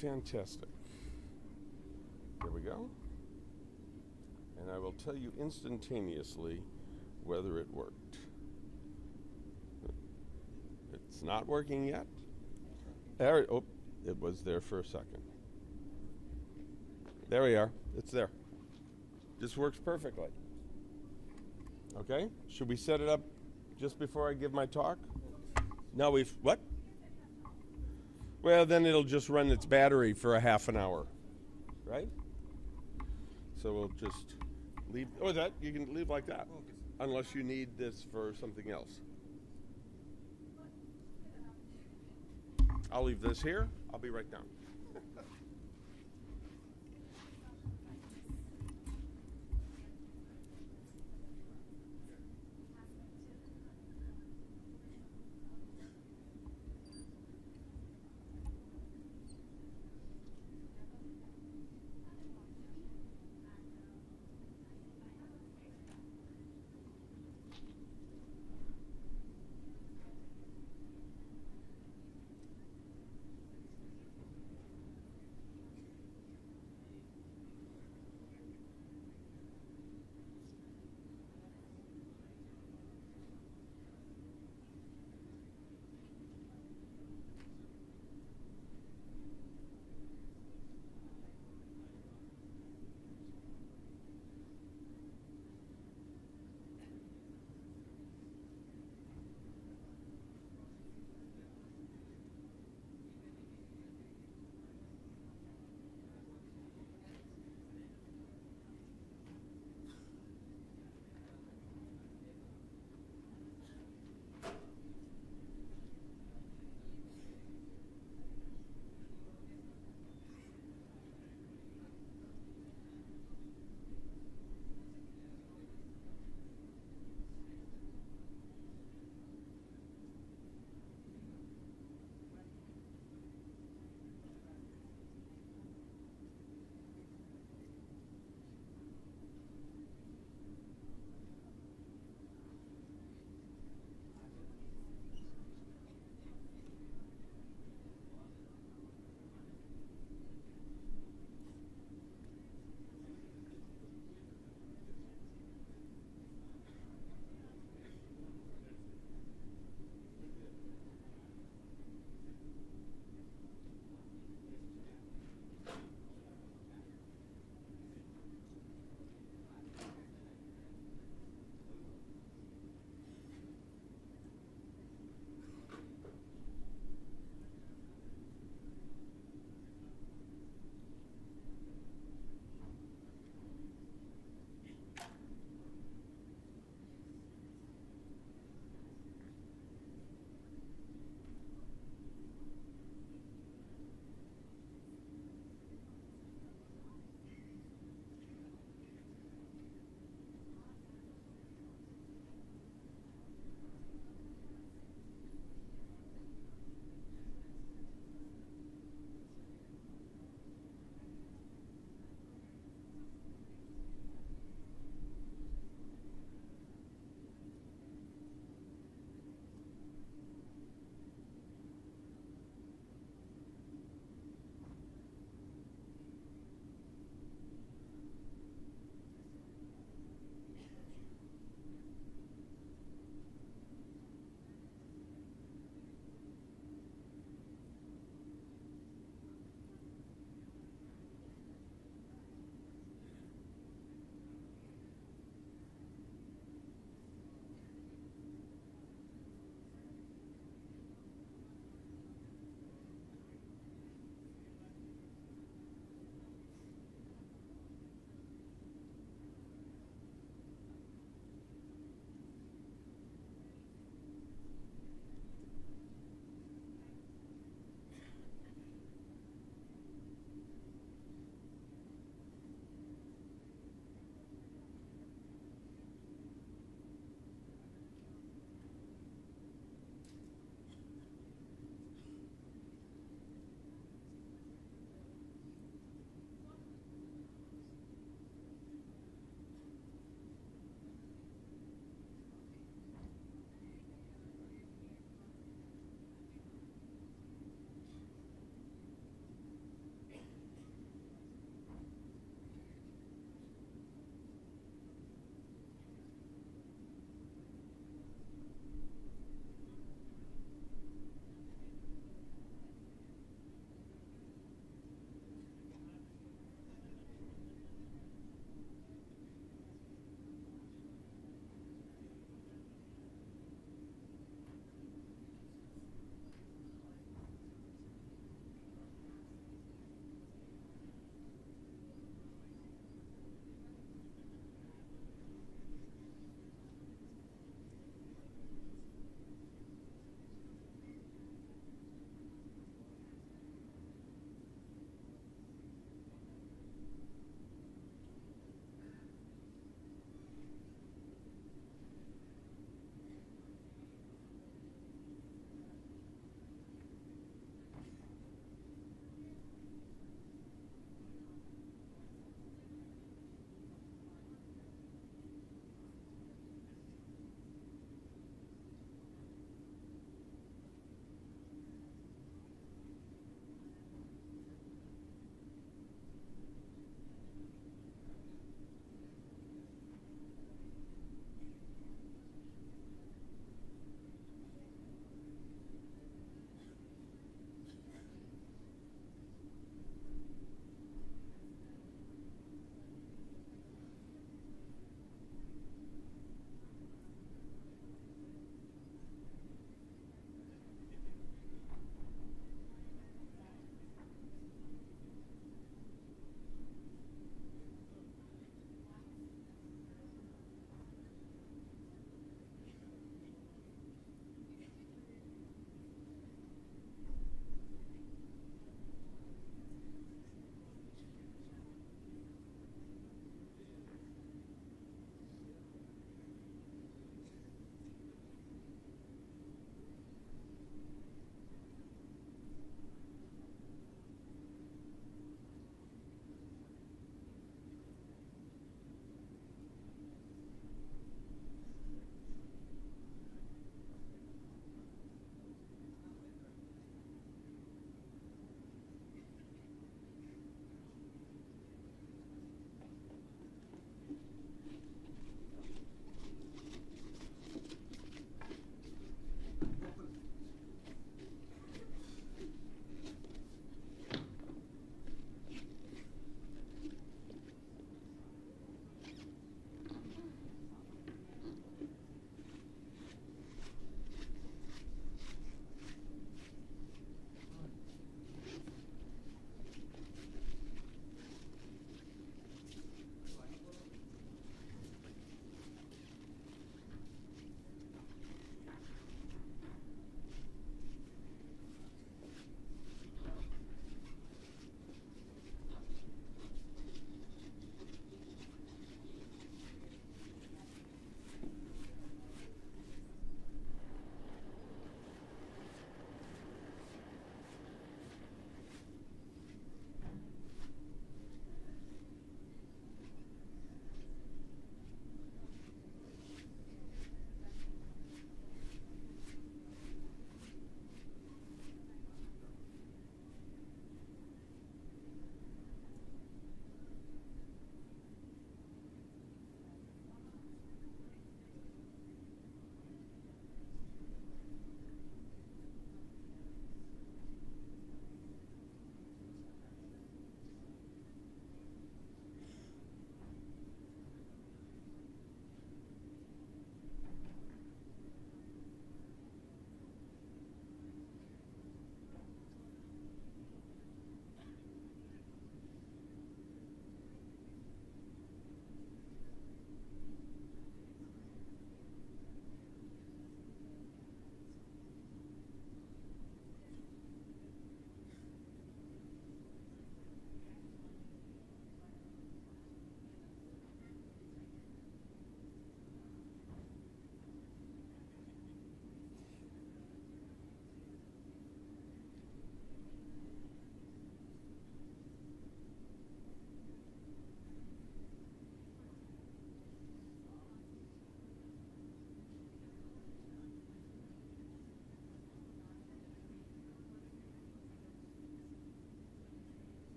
Fantastic. There we go. And I will tell you instantaneously whether it worked. It's not working yet. There, oh, it was there for a second. There we are. It's there. This works perfectly. Okay? Should we set it up just before I give my talk? No, what? Well, then it'll just run its battery for a half an hour, right? So we'll just leave. Oh, that you can leave like that, unless you need this for something else. I'll leave this here. I'll be right down.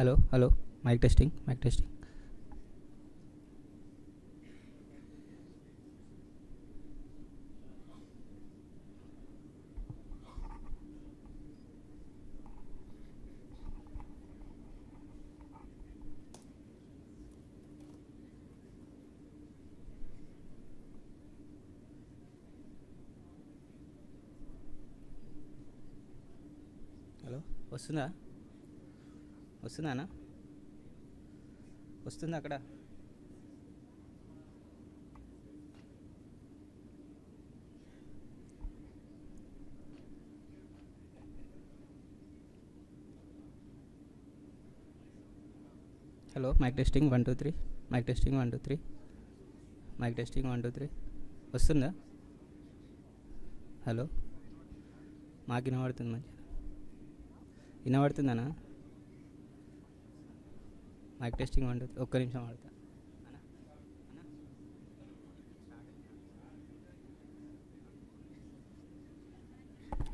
Hello mic testing. Hello, వస్తుందా అన్న? వస్తుందా అక్కడ? Hello, mic testing 1 2 3. Mic testing 1 2 3. Mic testing 1 2 3. వస్తుందా? Hello, మాకు వినబడుతుంది. మంచిగా వినబడుతుందన్నా? Mic testing 1 2 3. ఒక్క నిమిషం ఆడతా.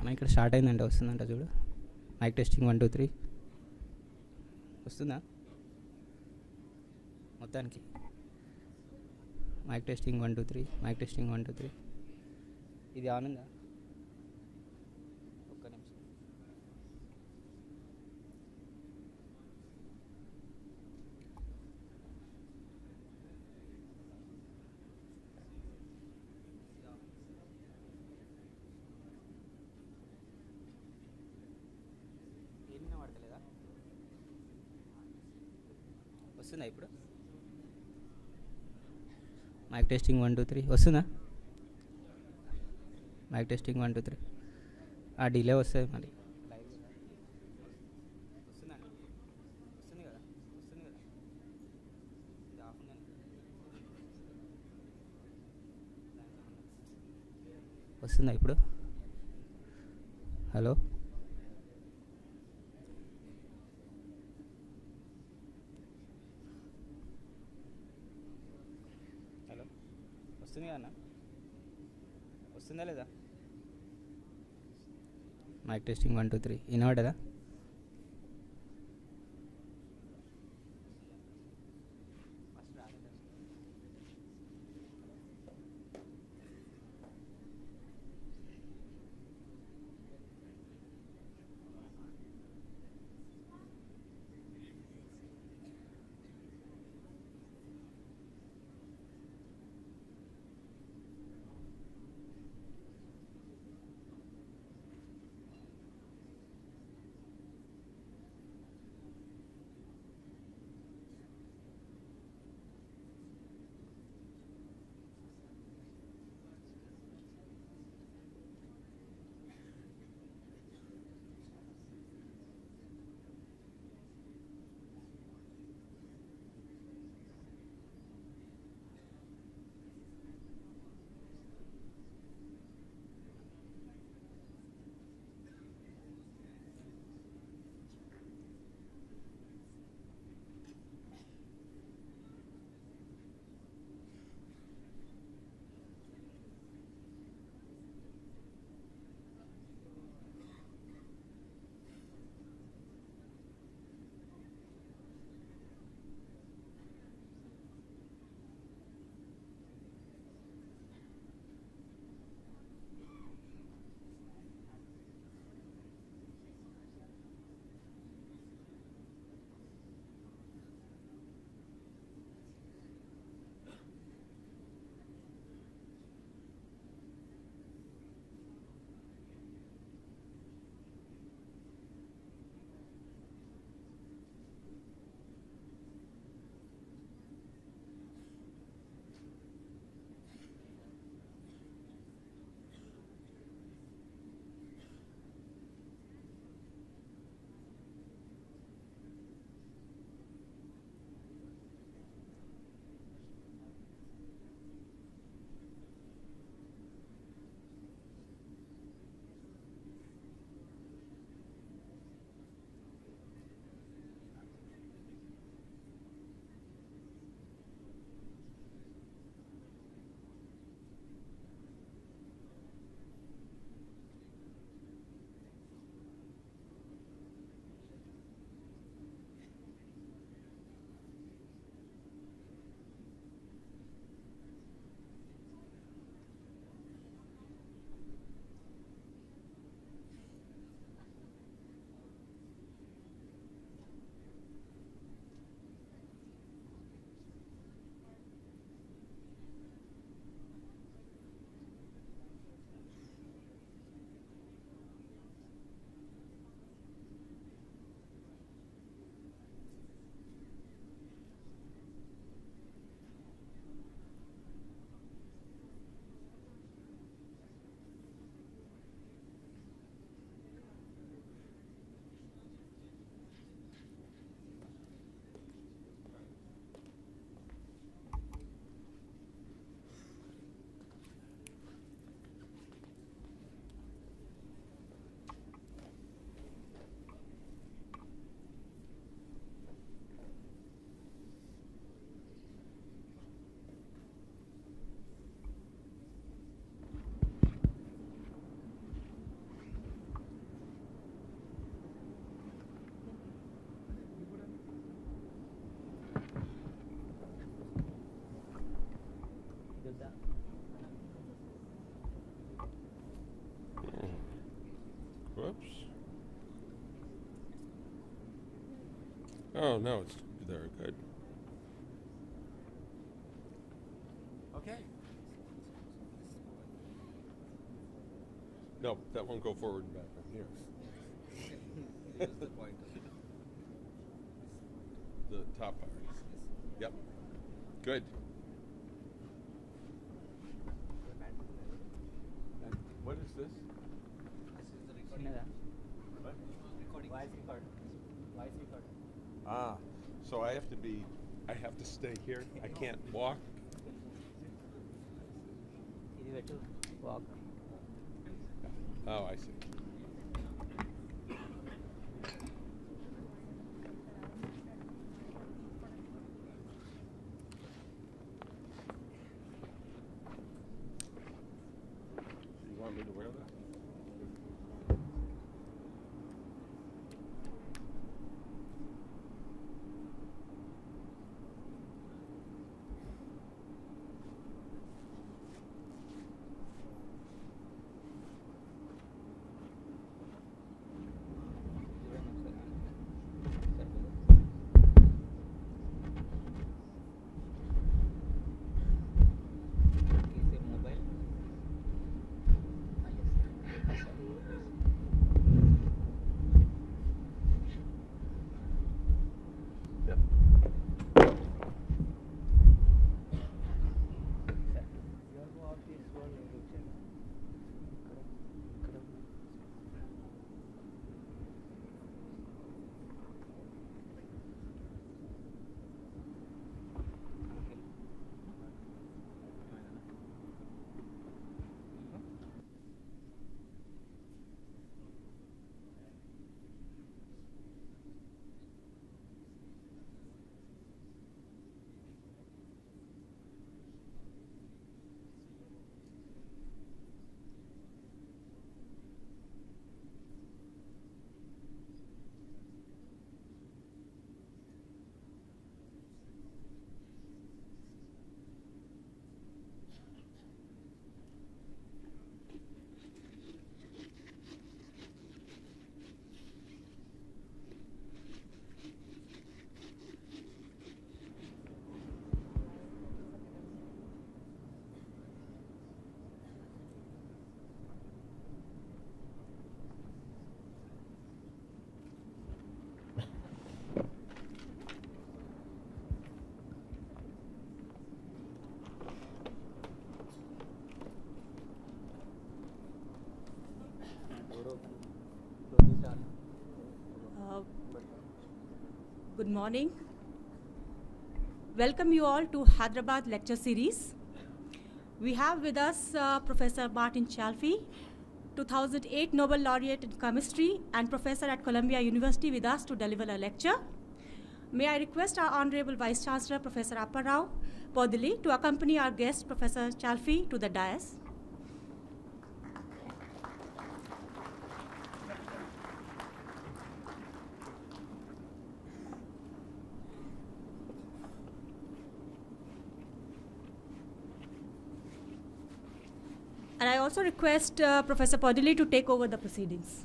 అన్న ఇక్కడ స్టార్ట్ అయిందంటే వస్తుందంట చూడు. Mic testing 1 2 3. వస్తుందా మొత్తానికి? Mic testing 1 2 3. Mic testing 1 2 3. ఇది ఆన్ ఉందా? ఒక్క నిమిషం. ఏం వినబడతలేదా? వస్తుందా ఇప్పుడు? Mic testing 1 2 3. వస్తుందా? Mic testing 1 2 3. ఆ డిలే వస్తుంది మరి. వస్తుందండి? వస్తుంది కదా? ఇది ఆఫ్ ఉందండి. వస్తుందా ఇప్పుడు? హలో, వస్తుంది కదా అన్న? వస్తుందా లేదా? Mic testing 1 2 3. వినబడదా? Oh, no, it's very good. Okay. No, that won't go forward and back from here. The top part. Yep. Good. And what is this? Ah, so I have to stay here. I can't walk. Walk. Oh, I see. You want me to wear that? Good morning. Welcome you all to Hyderabad lecture series. We have with us Professor Martin Chalfie, 2008 Nobel Laureate in Chemistry and Professor at Columbia University with us to deliver a lecture. May I request our Honorable Vice Chancellor, Professor Apparao Podili, to accompany our guest, Professor Chalfie, to the dais. And I also request Professor Podili to take over the proceedings.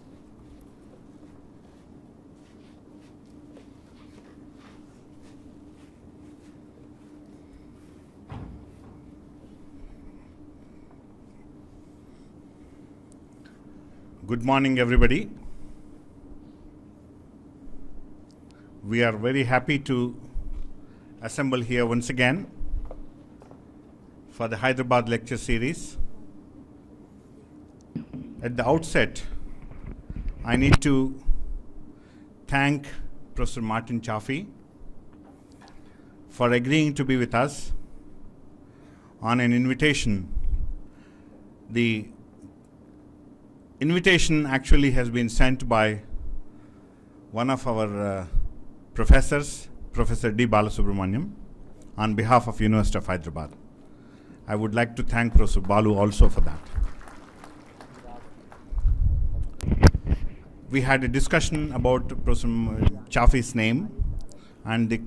Good morning, everybody. We are very happy to assemble here once again for the Hyderabad lecture series. At the outset, I need to thank Professor Martin Chalfie for agreeing to be with us on an invitation. The invitation actually has been sent by one of our professors, Professor D. Balasubramaniam, on behalf of University of Hyderabad. I would like to thank Professor Balu also for that. We had a discussion about Professor Chalfie's name, and the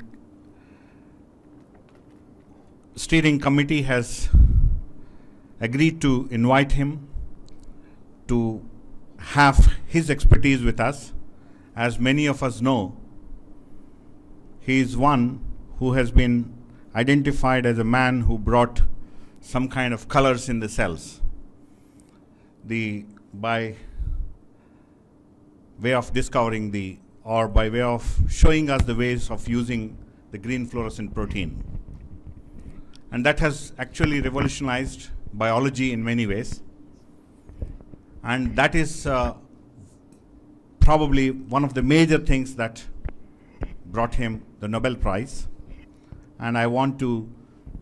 steering committee has agreed to invite him to have his expertise with us. As many of us know, he is one who has been identified as a man who brought some kind of colors in the cells. By way of discovering or by way of showing us the ways of using the green fluorescent protein. And that has actually revolutionized biology in many ways. And that is probably one of the major things that brought him the Nobel Prize. And I want to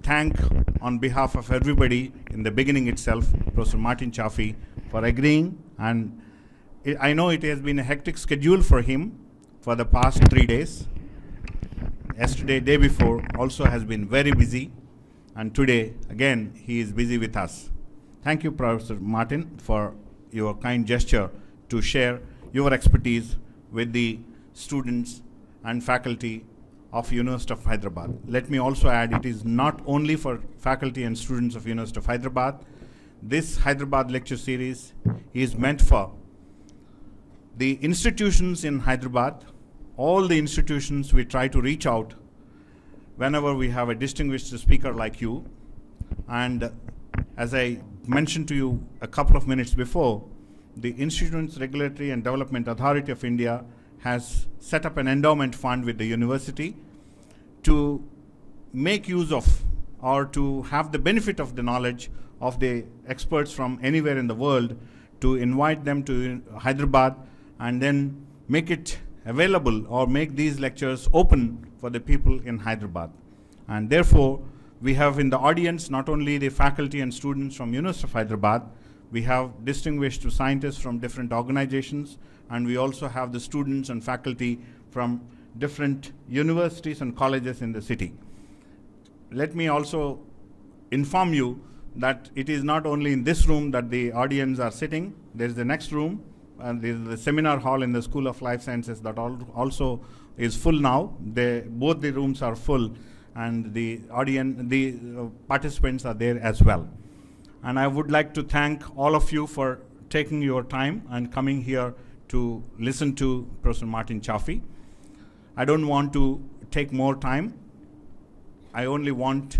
thank, on behalf of everybody in the beginning itself, Professor Martin Chalfie for agreeing. And I know it has been a hectic schedule for him for the past 3 days. Yesterday, day before, also has been very busy. And today, again, he is busy with us. Thank you, Professor Martin, for your kind gesture to share your expertise with the students and faculty of University of Hyderabad. Let me also add, it is not only for faculty and students of University of Hyderabad. This Hyderabad lecture series is meant for the institutions in Hyderabad. All the institutions, we try to reach out whenever we have a distinguished speaker like you. And as I mentioned to you a couple of minutes before, the Institutes Regulatory and Development Authority of India has set up an endowment fund with the university to make use of or to have the benefit of the knowledge of the experts from anywhere in the world, to invite them to Hyderabad and then make it available or make these lectures open for the people in Hyderabad. And therefore, we have in the audience not only the faculty and students from University of Hyderabad, we have distinguished scientists from different organizations, and we also have the students and faculty from different universities and colleges in the city. Let me also inform you that it is not only in this room that the audience are sitting. There's the next room, and there's the seminar hall in the School of Life Sciences that also is full now. Both the rooms are full, and the participants are there as well. And I would like to thank all of you for taking your time and coming here to listen to Professor Martin Chalfie. I don't want to take more time. I only want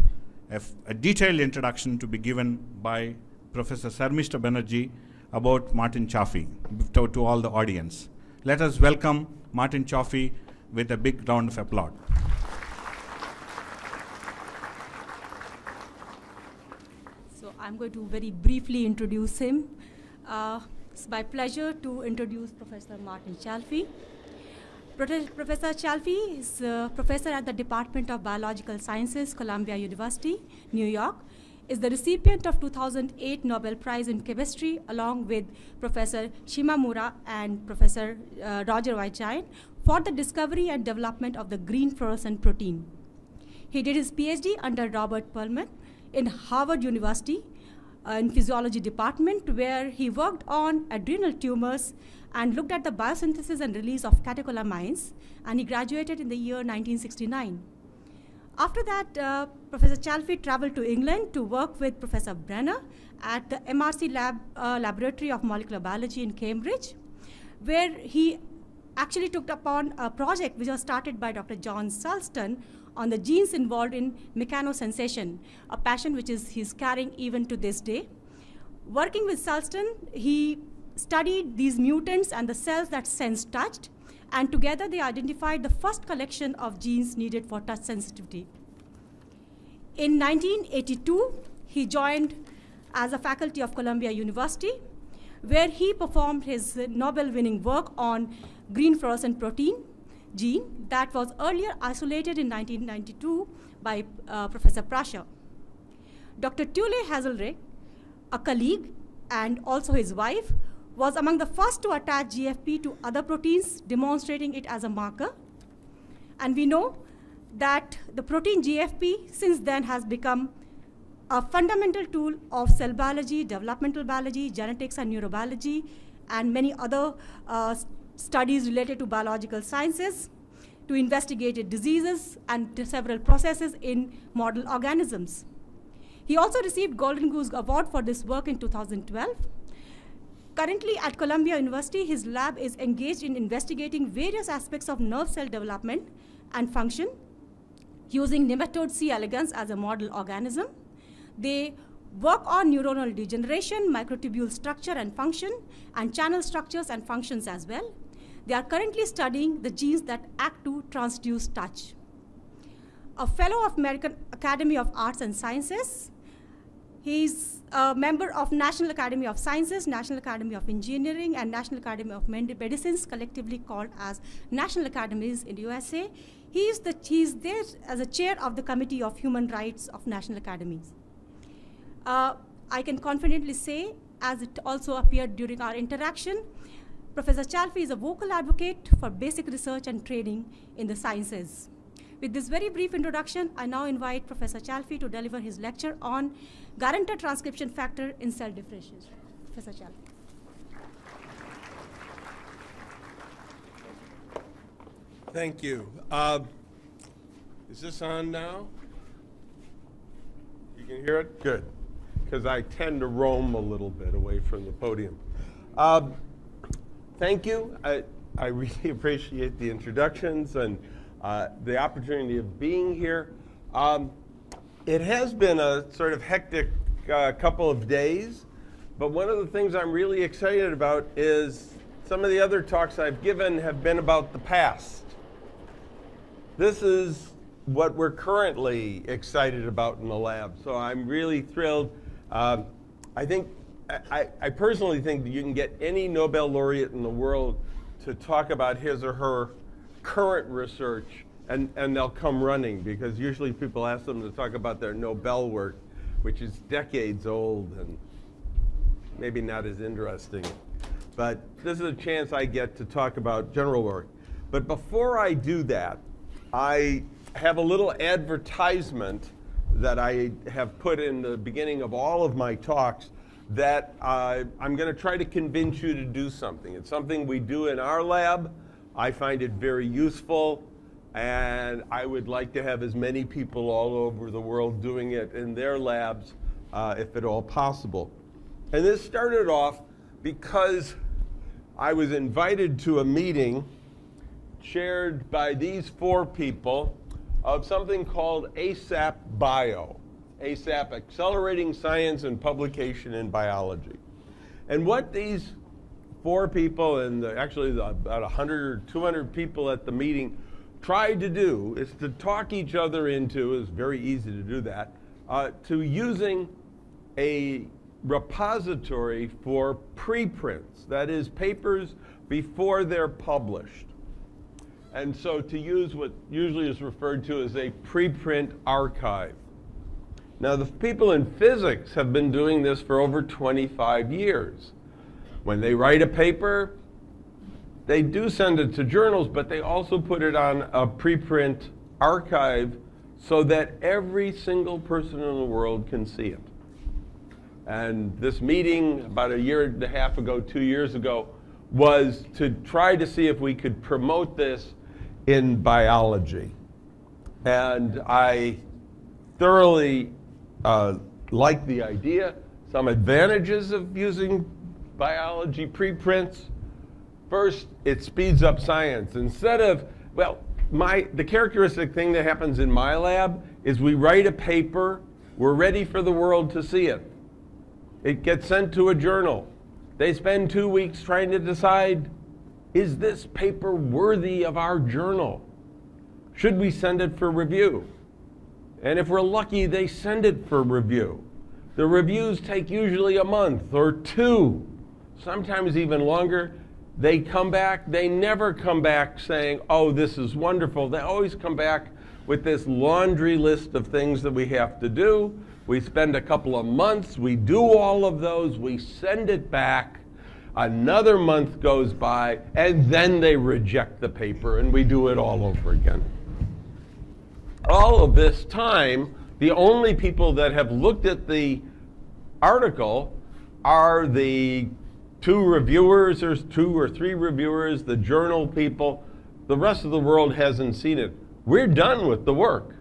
a detailed introduction to be given by Professor Sarmishta Banerjee about Martin Chalfie to all the audience. Let us welcome Martin Chalfie with a big round of applause. So I'm going to very briefly introduce him. It's my pleasure to introduce Professor Martin Chalfie. Professor Chalfie is a professor at the Department of Biological Sciences, Columbia University, New York. Is the recipient of 2008 Nobel Prize in Chemistry, along with Professor Shimamura and Professor Roger Weitstein, for the discovery and development of the green fluorescent protein. He did his PhD under Robert Perlman in Harvard University in physiology department, where he worked on adrenal tumors and looked at the biosynthesis and release of catecholamines, and he graduated in the year 1969. After that, Professor Chalfie traveled to England to work with Professor Brenner at the MRC Laboratory of Molecular Biology in Cambridge, where he actually took upon a project which was started by Dr. John Sulston on the genes involved in mechanosensation, a passion which he's carrying even to this day. Working with Sulston, he studied these mutants and the cells that sense touch, and together they identified the first collection of genes needed for touch sensitivity. In 1982, he joined as a faculty of Columbia University, where he performed his Nobel-winning work on green fluorescent protein gene that was earlier isolated in 1992 by Professor Prasher. Dr. Tule Hazelrig, a colleague and also his wife, was among the first to attach GFP to other proteins, demonstrating it as a marker. And we know that the protein GFP since then has become a fundamental tool of cell biology, developmental biology, genetics and neurobiology, and many other studies related to biological sciences to investigate diseases and several processes in model organisms. He also received Golden Goose Award for this work in 2012. Currently at Columbia University, his lab is engaged in investigating various aspects of nerve cell development and function using nematode C. elegans as a model organism. They work on neuronal degeneration, microtubule structure and function, and channel structures and functions as well. They are currently studying the genes that act to transduce touch. A fellow of American Academy of Arts and Sciences. He's a member of National Academy of Sciences, National Academy of Engineering, and National Academy of Medicines, collectively called as National Academies in the USA. He's there as a chair of the Committee of Human Rights of National Academies. I can confidently say, as it also appeared during our interaction, Professor Chalfie is a vocal advocate for basic research and training in the sciences. With this very brief introduction, I now invite Professor Chalfie to deliver his lecture on guarantor transcription factor in cell differentiation. Professor Chalfie. Thank you. Is this on now? You can hear it? Good. Because I tend to roam a little bit away from the podium. Thank you. I really appreciate the introductions and the opportunity of being here. It has been a sort of hectic couple of days, but one of the things I'm really excited about is some of the other talks I've given have been about the past. This is what we're currently excited about in the lab, so I'm really thrilled. I personally think that you can get any Nobel laureate in the world to talk about his or her current research, and they'll come running, because usually people ask them to talk about their Nobel work, which is decades old and maybe not as interesting. But this is a chance I get to talk about general work. But before I do that, I have a little advertisement that I have put in the beginning of all of my talks that I'm going to try to convince you to do something. It's something we do in our lab. I find it very useful, and I would like to have as many people all over the world doing it in their labs, if at all possible. And this started off because I was invited to a meeting chaired by these four people of something called ASAP Bio. ASAP, Accelerating Science and Publication in Biology. And what these four people, and actually about 100 or 200 people at the meeting, tried to do is to talk each other into, it's very easy to do that, to using a repository for preprints, that is, papers before they're published. And so to use what usually is referred to as a preprint archive. Now, the people in physics have been doing this for over 25 years. When they write a paper, they do send it to journals, but they also put it on a preprint archive so that every single person in the world can see it. And this meeting about a year and a half ago, 2 years ago, was to try to see if we could promote this in biology. And I thoroughly like the idea. Some advantages of using biology preprints. First, it speeds up science. Instead of, well, the characteristic thing that happens in my lab is we write a paper, we're ready for the world to see it. It gets sent to a journal. They spend 2 weeks trying to decide, is this paper worthy of our journal? Should we send it for review? And if we're lucky, they send it for review. The reviews take usually a month or two, sometimes even longer. They come back, they never come back saying, oh, this is wonderful. They always come back with this laundry list of things that we have to do. We spend a couple of months, we do all of those, we send it back. Another month goes by, and then they reject the paper, and we do it all over again. All of this time, the only people that have looked at the article are the 2 reviewers, or 2 or 3 reviewers, the journal people. The rest of the world hasn't seen it. We're done with the work.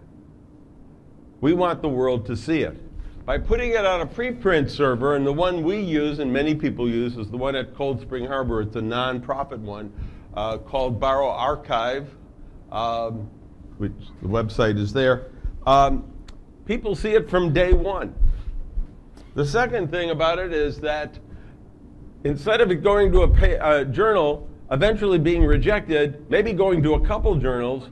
We want the world to see it. By putting it on a preprint server, and the one we use and many people use is the one at Cold Spring Harbor. It's a non-profit one called Borrow Archive. which the website is there, people see it from day one. The second thing about it is that instead of it going to a journal, eventually being rejected, maybe going to a couple journals,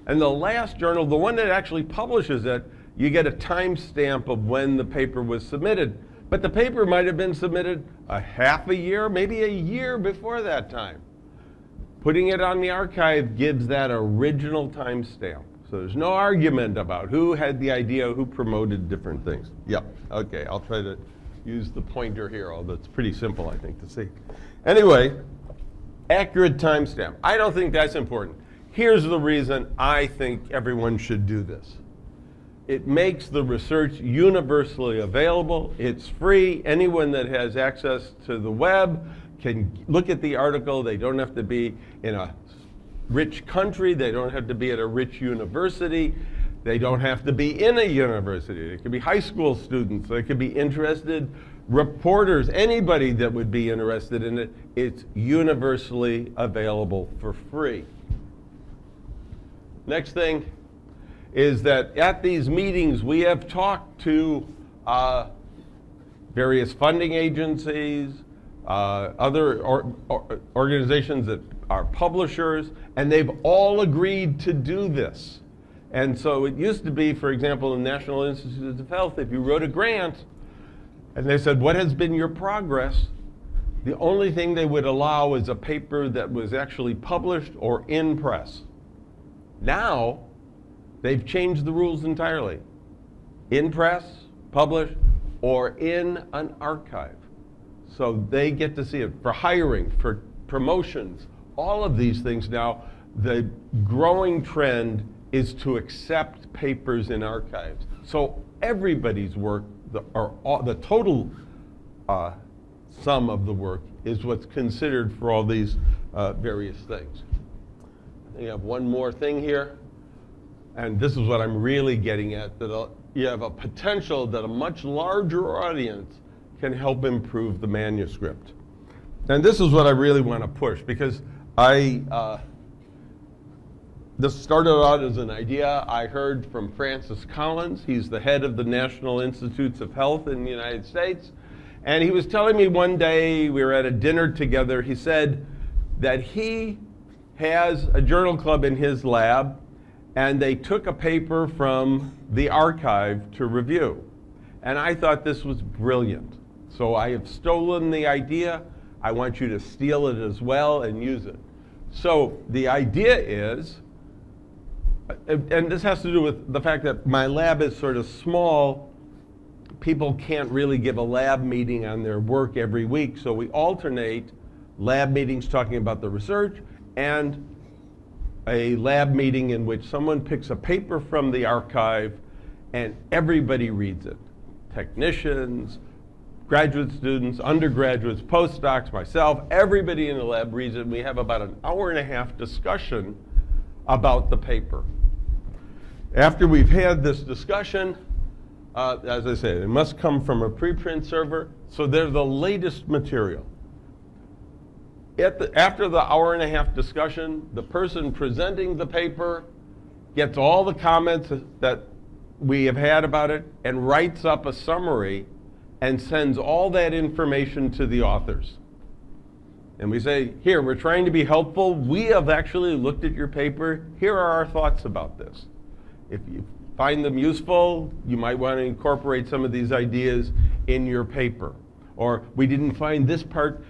and the last journal, the one that actually publishes it, you get a timestamp of when the paper was submitted. But the paper might have been submitted a half a year, maybe a year before that time. Putting it on the archive gives that original timestamp. So there's no argument about who had the idea, who promoted different things. Yep, okay, I'll try to use the pointer here, although it's pretty simple, I think, to see. Anyway, accurate timestamp. I don't think that's important. Here's the reason I think everyone should do this. It makes the research universally available. It's free. Anyone that has access to the web can look at the article. They don't have to be in a rich country. They don't have to be at a rich university. They don't have to be in a university. They could be high school students. They could be interested reporters, anybody that would be interested in it. It's universally available for free. Next thing is that at these meetings, we have talked to various funding agencies, other organizations that are publishers, and they've all agreed to do this. And so it used to be, for example, in National Institutes of Health, if you wrote a grant, and they said, what has been your progress? The only thing they would allow is a paper that was actually published or in press. Now, they've changed the rules entirely. In press, published, or in an archive. So they get to see it for hiring, for promotions, all of these things now. The growing trend is to accept papers in archives. So everybody's work, the total sum of the work is what's considered for all these various things. You have one more thing here, and this is what I'm really getting at, that you have a potential that a much larger audience can help improve the manuscript. And this is what I really want to push, because this started out as an idea I heard from Francis Collins. He's the head of the National Institutes of Health in the United States. And he was telling me one day, we were at a dinner together, he said that he has a journal club in his lab, and they took a paper from the archive to review. And I thought this was brilliant. So I have stolen the idea. I want you to steal it as well and use it. So the idea is, and this has to do with the fact that my lab is sort of small. People can't really give a lab meeting on their work every week, so we alternate lab meetings talking about the research and a lab meeting in which someone picks a paper from the archive and everybody reads it. Technicians, graduate students, undergraduates, postdocs, myself, everybody in the lab reads it, and we have about an hour-and-a-half discussion about the paper. After we've had this discussion, as I say, it must come from a preprint server, so they're the latest material. After the hour-and-a-half discussion, the person presenting the paper gets all the comments that we have had about it and writes up a summary and sends all that information to the authors. And we say, here, we're trying to be helpful. We have actually looked at your paper. Here are our thoughts about this. If you find them useful, you might want to incorporate some of these ideas in your paper. Or we didn't find this part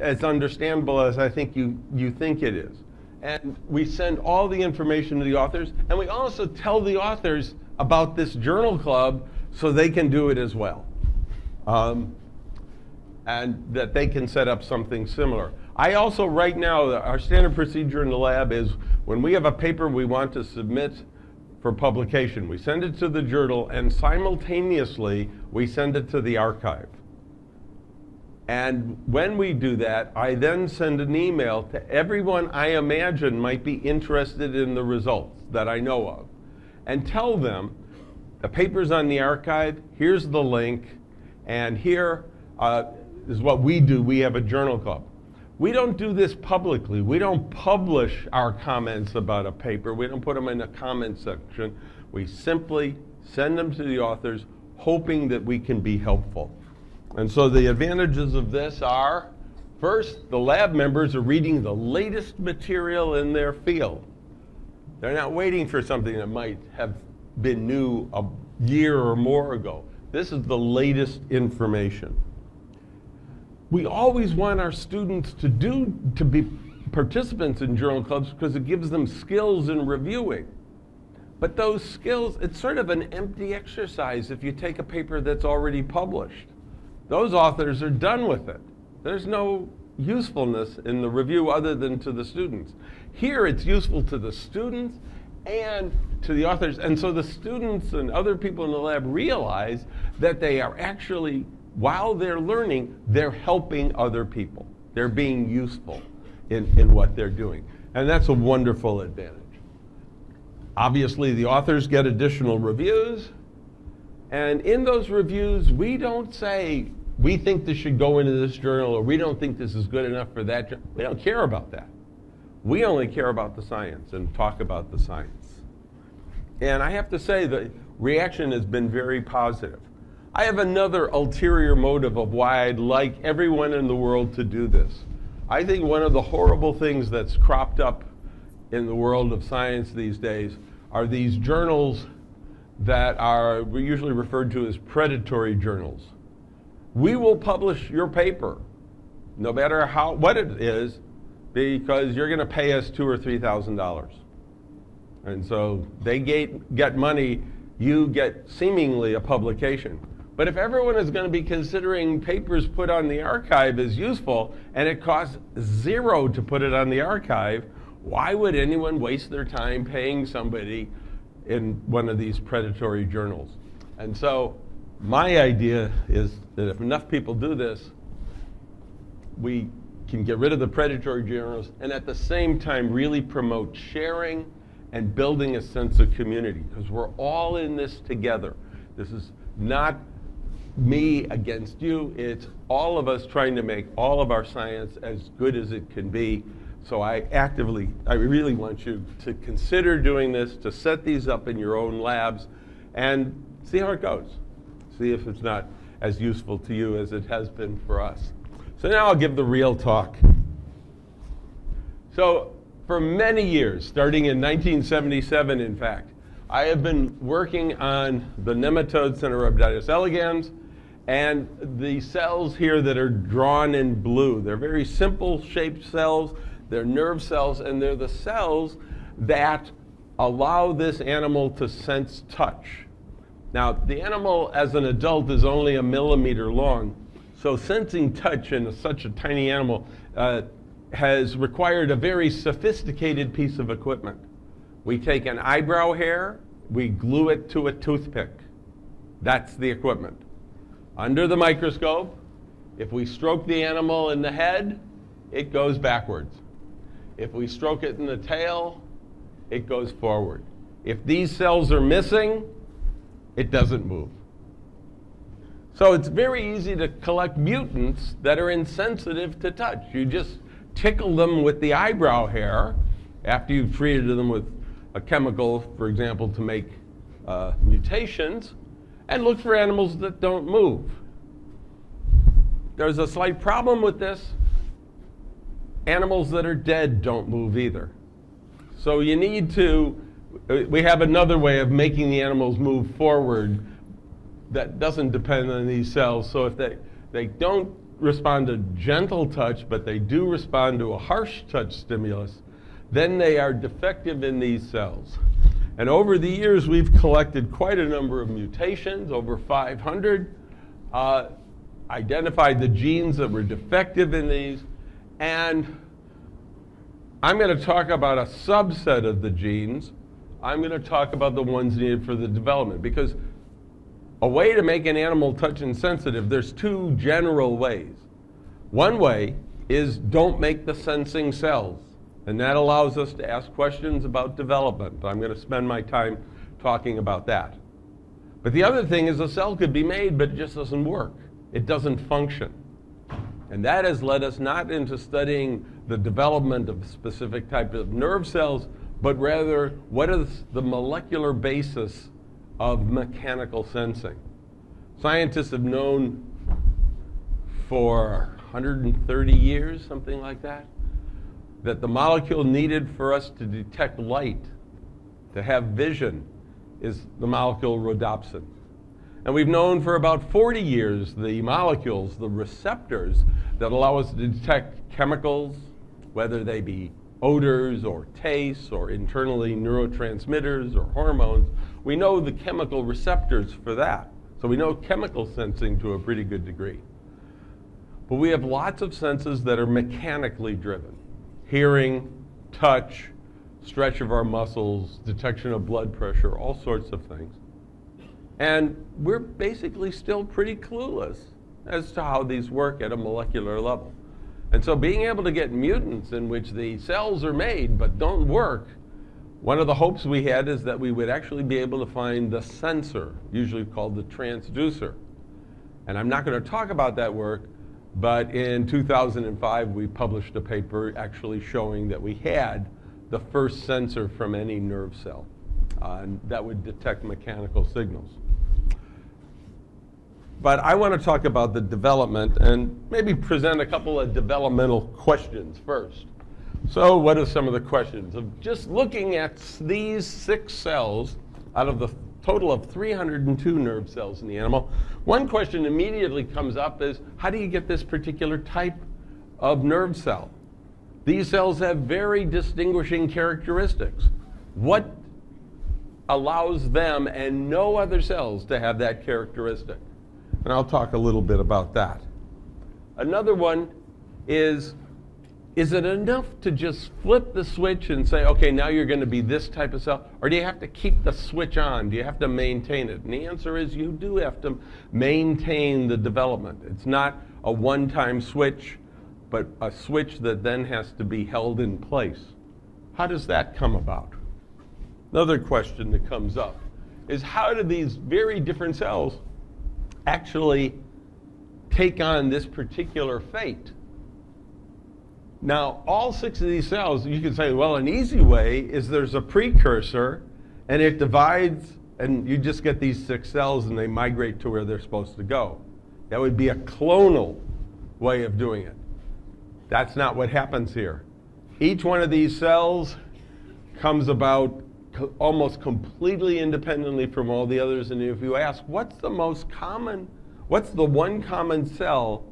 as understandable as I think you think it is. And we send all the information to the authors, and we also tell the authors about this journal club so they can do it as well. And that they can set up something similar. I also, right now, our standard procedure in the lab is when we have a paper we want to submit for publication, we send it to the journal, and simultaneously we send it to the archive. And when we do that, I then send an email to everyone I imagine might be interested in the results that I know of, and tell them the paper's on the archive, here's the link, and here is what we do. We have a journal club. We don't do this publicly. We don't publish our comments about a paper. We don't put them in a comment section. We simply send them to the authors, hoping that we can be helpful. And so the advantages of this are, first, the lab members are reading the latest material in their field. They're not waiting for something that might have been new a year or more ago. This is the latest information. We always want our students to be participants in journal clubs because it gives them skills in reviewing. But those skills, it's sort of an empty exercise if you take a paper that's already published. Those authors are done with it. There's no usefulness in the review other than to the students. Here it's useful to the students and to the authors. And so the students and other people in the lab realize that they are actually, while they're learning, they're helping other people. They're being useful in what they're doing. And that's a wonderful advantage. Obviously, the authors get additional reviews. And in those reviews, we don't say, we think this should go into this journal, or we don't think this is good enough for that journal. We don't care about that. We only care about the science and talk about the science. And I have to say, the reaction has been very positive. I have another ulterior motive of why I'd like everyone in the world to do this. I think one of the horrible things that's cropped up in the world of science these days are these journals that are usually referred to as predatory journals. We will publish your paper, no matter what it is, because you're going to pay us $2,000 or $3,000. And so they get money, you get seemingly a publication. But if everyone is going to be considering papers put on the archive as useful, and it costs $0 to put it on the archive, why would anyone waste their time paying somebody in one of these predatory journals? And so my idea is that if enough people do this, we can get rid of the predatory journals and at the same time really promote sharing and building a sense of community, because we're all in this together. This is not me against you. It's all of us trying to make all of our science as good as it can be. So I really want you to consider doing this, to set these up in your own labs and see how it goes. See if it's not as useful to you as it has been for us. So now I'll give the real talk. So for many years, starting in 1977 in fact, I have been working on the nematode Caenorhabditis elegans and the cells here that are drawn in blue. They're very simple shaped cells. They're nerve cells, and they're the cells that allow this animal to sense touch. Now, the animal as an adult is only 1 millimeter long, so sensing touch in such a tiny animal has required a very sophisticated piece of equipment. We take an eyebrow hair, we glue it to a toothpick. That's the equipment. Under the microscope, if we stroke the animal in the head, it goes backwards. If we stroke it in the tail, it goes forward. If these cells are missing, it doesn't move. So it's very easy to collect mutants that are insensitive to touch. You just tickle them with the eyebrow hair after you've treated them with a chemical, for example, to make mutations, and look for animals that don't move. There's a slight problem with this. Animals that are dead don't move either. So you need to, we have another way of making the animals move forward that doesn't depend on these cells. So if they don't respond to gentle touch, but they do respond to a harsh touch stimulus, then they are defective in these cells. And over the years, we've collected quite a number of mutations, over 500, identified the genes that were defective in these, and I'm going to talk about a subset of the genes. I'm going to talk about the ones needed for the development, because a way to make an animal touch insensitive, there's two general ways. One way is don't make the sensing cells, and that allows us to ask questions about development. I'm going to spend my time talking about that. But the other thing is a cell could be made, but it just doesn't work. It doesn't function. And that has led us not into studying the development of specific types of nerve cells, but rather what is the molecular basis of mechanical sensing. Scientists have known for 130 years, something like that, that the molecule needed for us to detect light, to have vision, is the molecule rhodopsin. And we've known for about 40 years the molecules, the receptors that allow us to detect chemicals, whether they be odors or tastes or internally neurotransmitters or hormones. We know the chemical receptors for that. So we know chemical sensing to a pretty good degree. But we have lots of senses that are mechanically driven. Hearing, touch, stretch of our muscles, detection of blood pressure, all sorts of things. And we're basically still pretty clueless as to how these work at a molecular level. And so being able to get mutants in which the cells are made but don't work, one of the hopes we had is that we would actually be able to find the sensor, usually called the transducer. And I'm not going to talk about that work, but in 2005 we published a paper actually showing that we had the first sensor from any nerve cell that would detect mechanical signals. But I want to talk about the development and maybe present a couple of developmental questions first. So what are some of the questions? Of just looking at these 6 cells out of the total of 302 nerve cells in the animal, one question immediately comes up is, how do you get this particular type of nerve cell? These cells have very distinguishing characteristics. What allows them and no other cells to have that characteristic? And I'll talk a little bit about that. Another one is it enough to just flip the switch and say, okay, now you're going to be this type of cell? Or do you have to keep the switch on? Do you have to maintain it? And the answer is you do have to maintain the development. It's not a one-time switch, but a switch that then has to be held in place. How does that come about? Another question that comes up is, how do these very different cells actually take on this particular fate? Now, all 6 of these cells, you can say, well, an easy way is there's a precursor, and it divides, and you just get these 6 cells, and they migrate to where they're supposed to go. That would be a clonal way of doing it. That's not what happens here. Each one of these cells comes about almost completely independently from all the others, and if you ask, what's the one common cell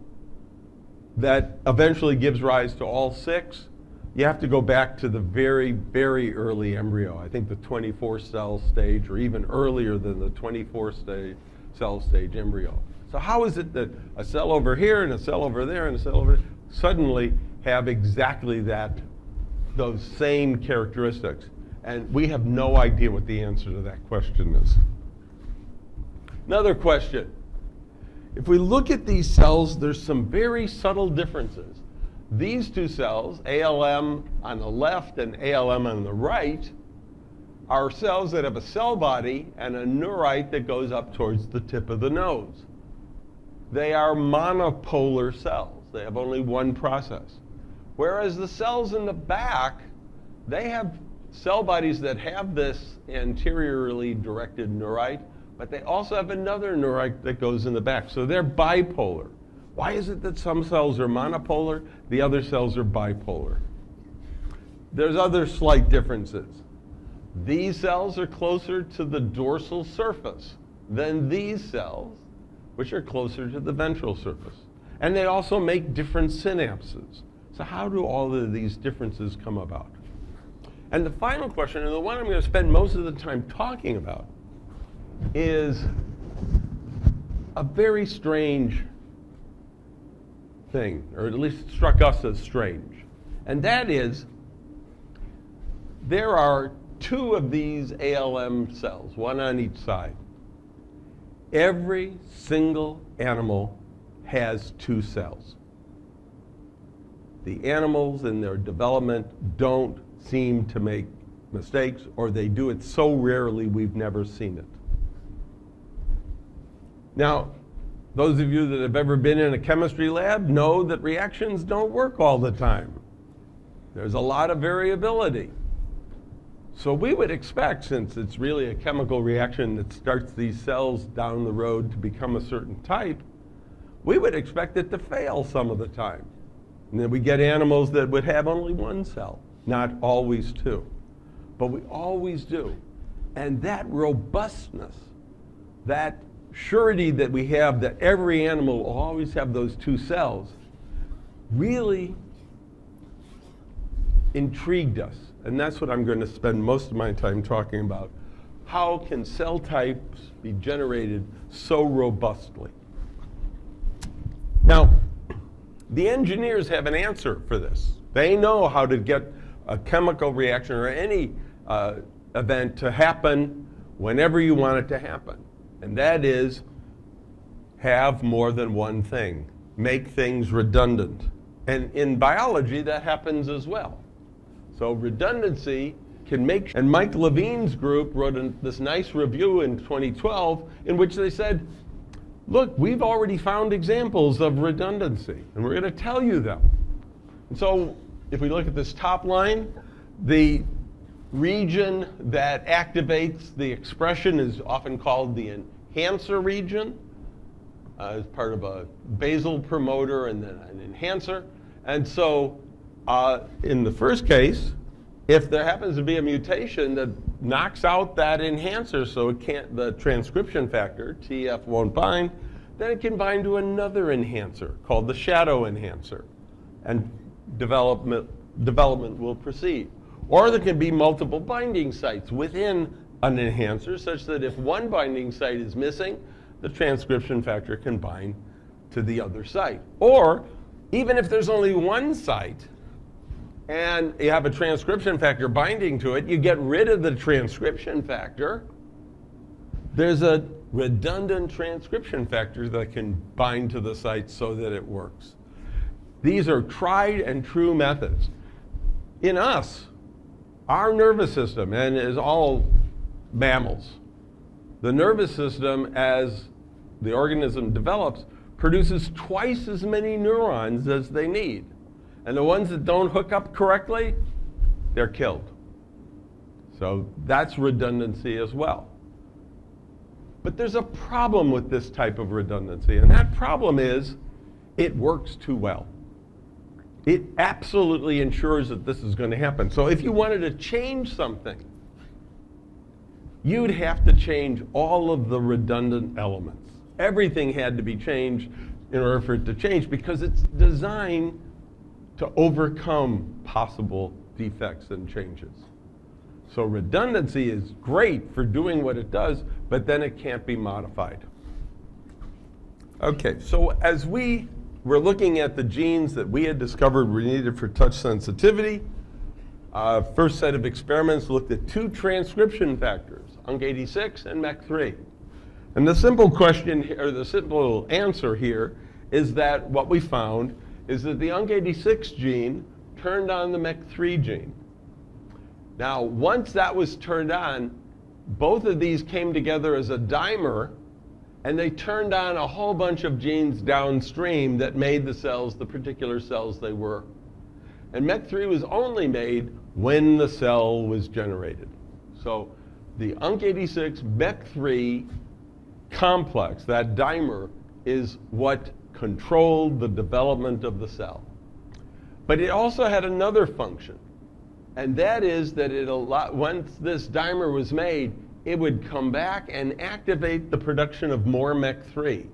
that eventually gives rise to all 6, you have to go back to the very, very early embryo. I think the 24-cell stage, or even earlier than the 24-cell stage embryo. So how is it that a cell over here and a cell over there and a cell over there suddenly have exactly those same characteristics? And we have no idea what the answer to that question is. Another question. If we look at these cells, there's some very subtle differences. These 2 cells, ALM on the left and ALM on the right, are cells that have a cell body and a neurite that goes up towards the tip of the nose. They are monopolar cells. They have only one process. Whereas the cells in the back, they have cell bodies that have this anteriorly directed neurite, but they also have another neurite that goes in the back. So they're bipolar. Why is it that some cells are monopolar, the other cells are bipolar? There's other slight differences. These cells are closer to the dorsal surface than these cells, which are closer to the ventral surface. And they also make different synapses. So how do all of these differences come about? And the final question, and the one I'm going to spend most of the time talking about, is a very strange thing, or at least struck us as strange. And that is, there are 2 of these ALM cells, one on each side. Every single animal has 2 cells. The animals in their development don't seem to make mistakes, or they do it so rarely we've never seen it. Now, those of you that have ever been in a chemistry lab know that reactions don't work all the time. There's a lot of variability. So we would expect, since it's really a chemical reaction that starts these cells down the road to become a certain type, we would expect it to fail some of the time. And then we get animals that would have only one cell, not always two. But we always do. And that robustness, that surety that we have that every animal will always have those two cells, really intrigued us. And that's what I'm going to spend most of my time talking about. How can cell types be generated so robustly? Now, the engineers have an answer for this. They know how to get a chemical reaction or any event to happen whenever you want it to happen. And that is, have more than one thing. Make things redundant. And in biology, that happens as well. So redundancy can make, and Mike Levine's group wrote this nice review in 2012 in which they said, look, we've already found examples of redundancy, and we're going to tell you them. And so if we look at this top line, the region that activates the expression is often called the enhancer region. As part of a basal promoter and then an enhancer. And so in the first case, if there happens to be a mutation that knocks out that enhancer so it can't, the transcription factor, TF, won't bind, then it can bind to another enhancer called the shadow enhancer, and development will proceed. Or there can be multiple binding sites within an enhancer such that if one binding site is missing, the transcription factor can bind to the other site. Or even if there's only one site and you have a transcription factor binding to it, you get rid of the transcription factor, there's a redundant transcription factor that can bind to the site so that it works. These are tried and true methods. In us, our nervous system, and is all mammals, the nervous system, as the organism develops, produces twice as many neurons as they need. And the ones that don't hook up correctly, they're killed. So that's redundancy as well. But there's a problem with this type of redundancy, and that problem is it works too well. It absolutely ensures that this is going to happen. So if you wanted to change something, you'd have to change all of the redundant elements. Everything had to be changed in order for it to change because it's designed to overcome possible defects and changes. So redundancy is great for doing what it does, but then it can't be modified. Okay, so as we were looking at the genes that we had discovered were needed for touch sensitivity, first set of experiments looked at two transcription factors, UNC86 and MEC3. And the simple question, or the simple answer here, is that what we found is that the UNC86 gene turned on the MEC3 gene. Now, once that was turned on, both of these came together as a dimer, and they turned on a whole bunch of genes downstream that made the cells the particular cells they were. And MEC3 was only made when the cell was generated. So the UNC86 MEC3 complex, that dimer, is what controlled the development of the cell. But it also had another function, and that is that once this dimer was made, it would come back and activate the production of more MEC3.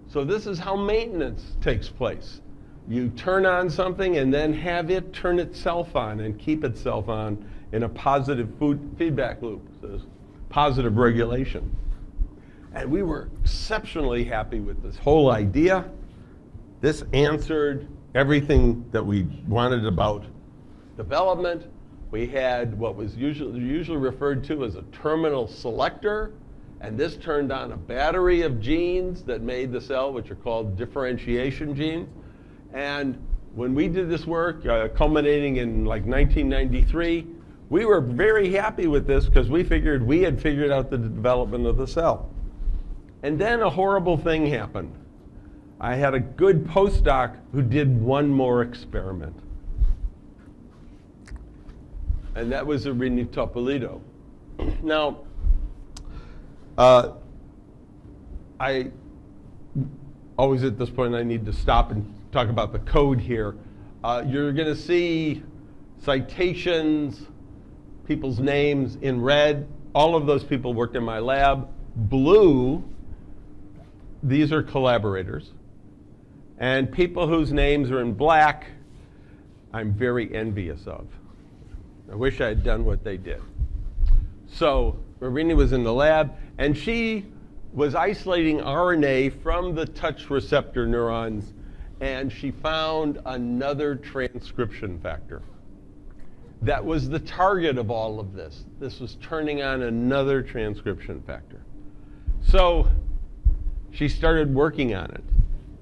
So this is how maintenance takes place. You turn on something and then have it turn itself on and keep itself on in a positive feedback loop, so positive regulation. And we were exceptionally happy with this whole idea. This answered everything that we wanted about development. We had what was usually referred to as a terminal selector, and this turned on a battery of genes that made the cell, which are called differentiation genes. And when we did this work, culminating in like 1993, we were very happy with this because we figured we had figured out the development of the cell. And then a horrible thing happened. I had a good postdoc who did one more experiment. And that was Irini Topolito. Now, I always at this point I need to stop and talk about the code here. You're going to see citations, people's names in red. All of those people worked in my lab. Blue, these are collaborators. And people whose names are in black, I'm very envious of. I wish I had done what they did. So Irini was in the lab, and she was isolating RNA from the touch receptor neurons, and she found another transcription factor. That was the target of all of this. This was turning on another transcription factor. So she started working on it,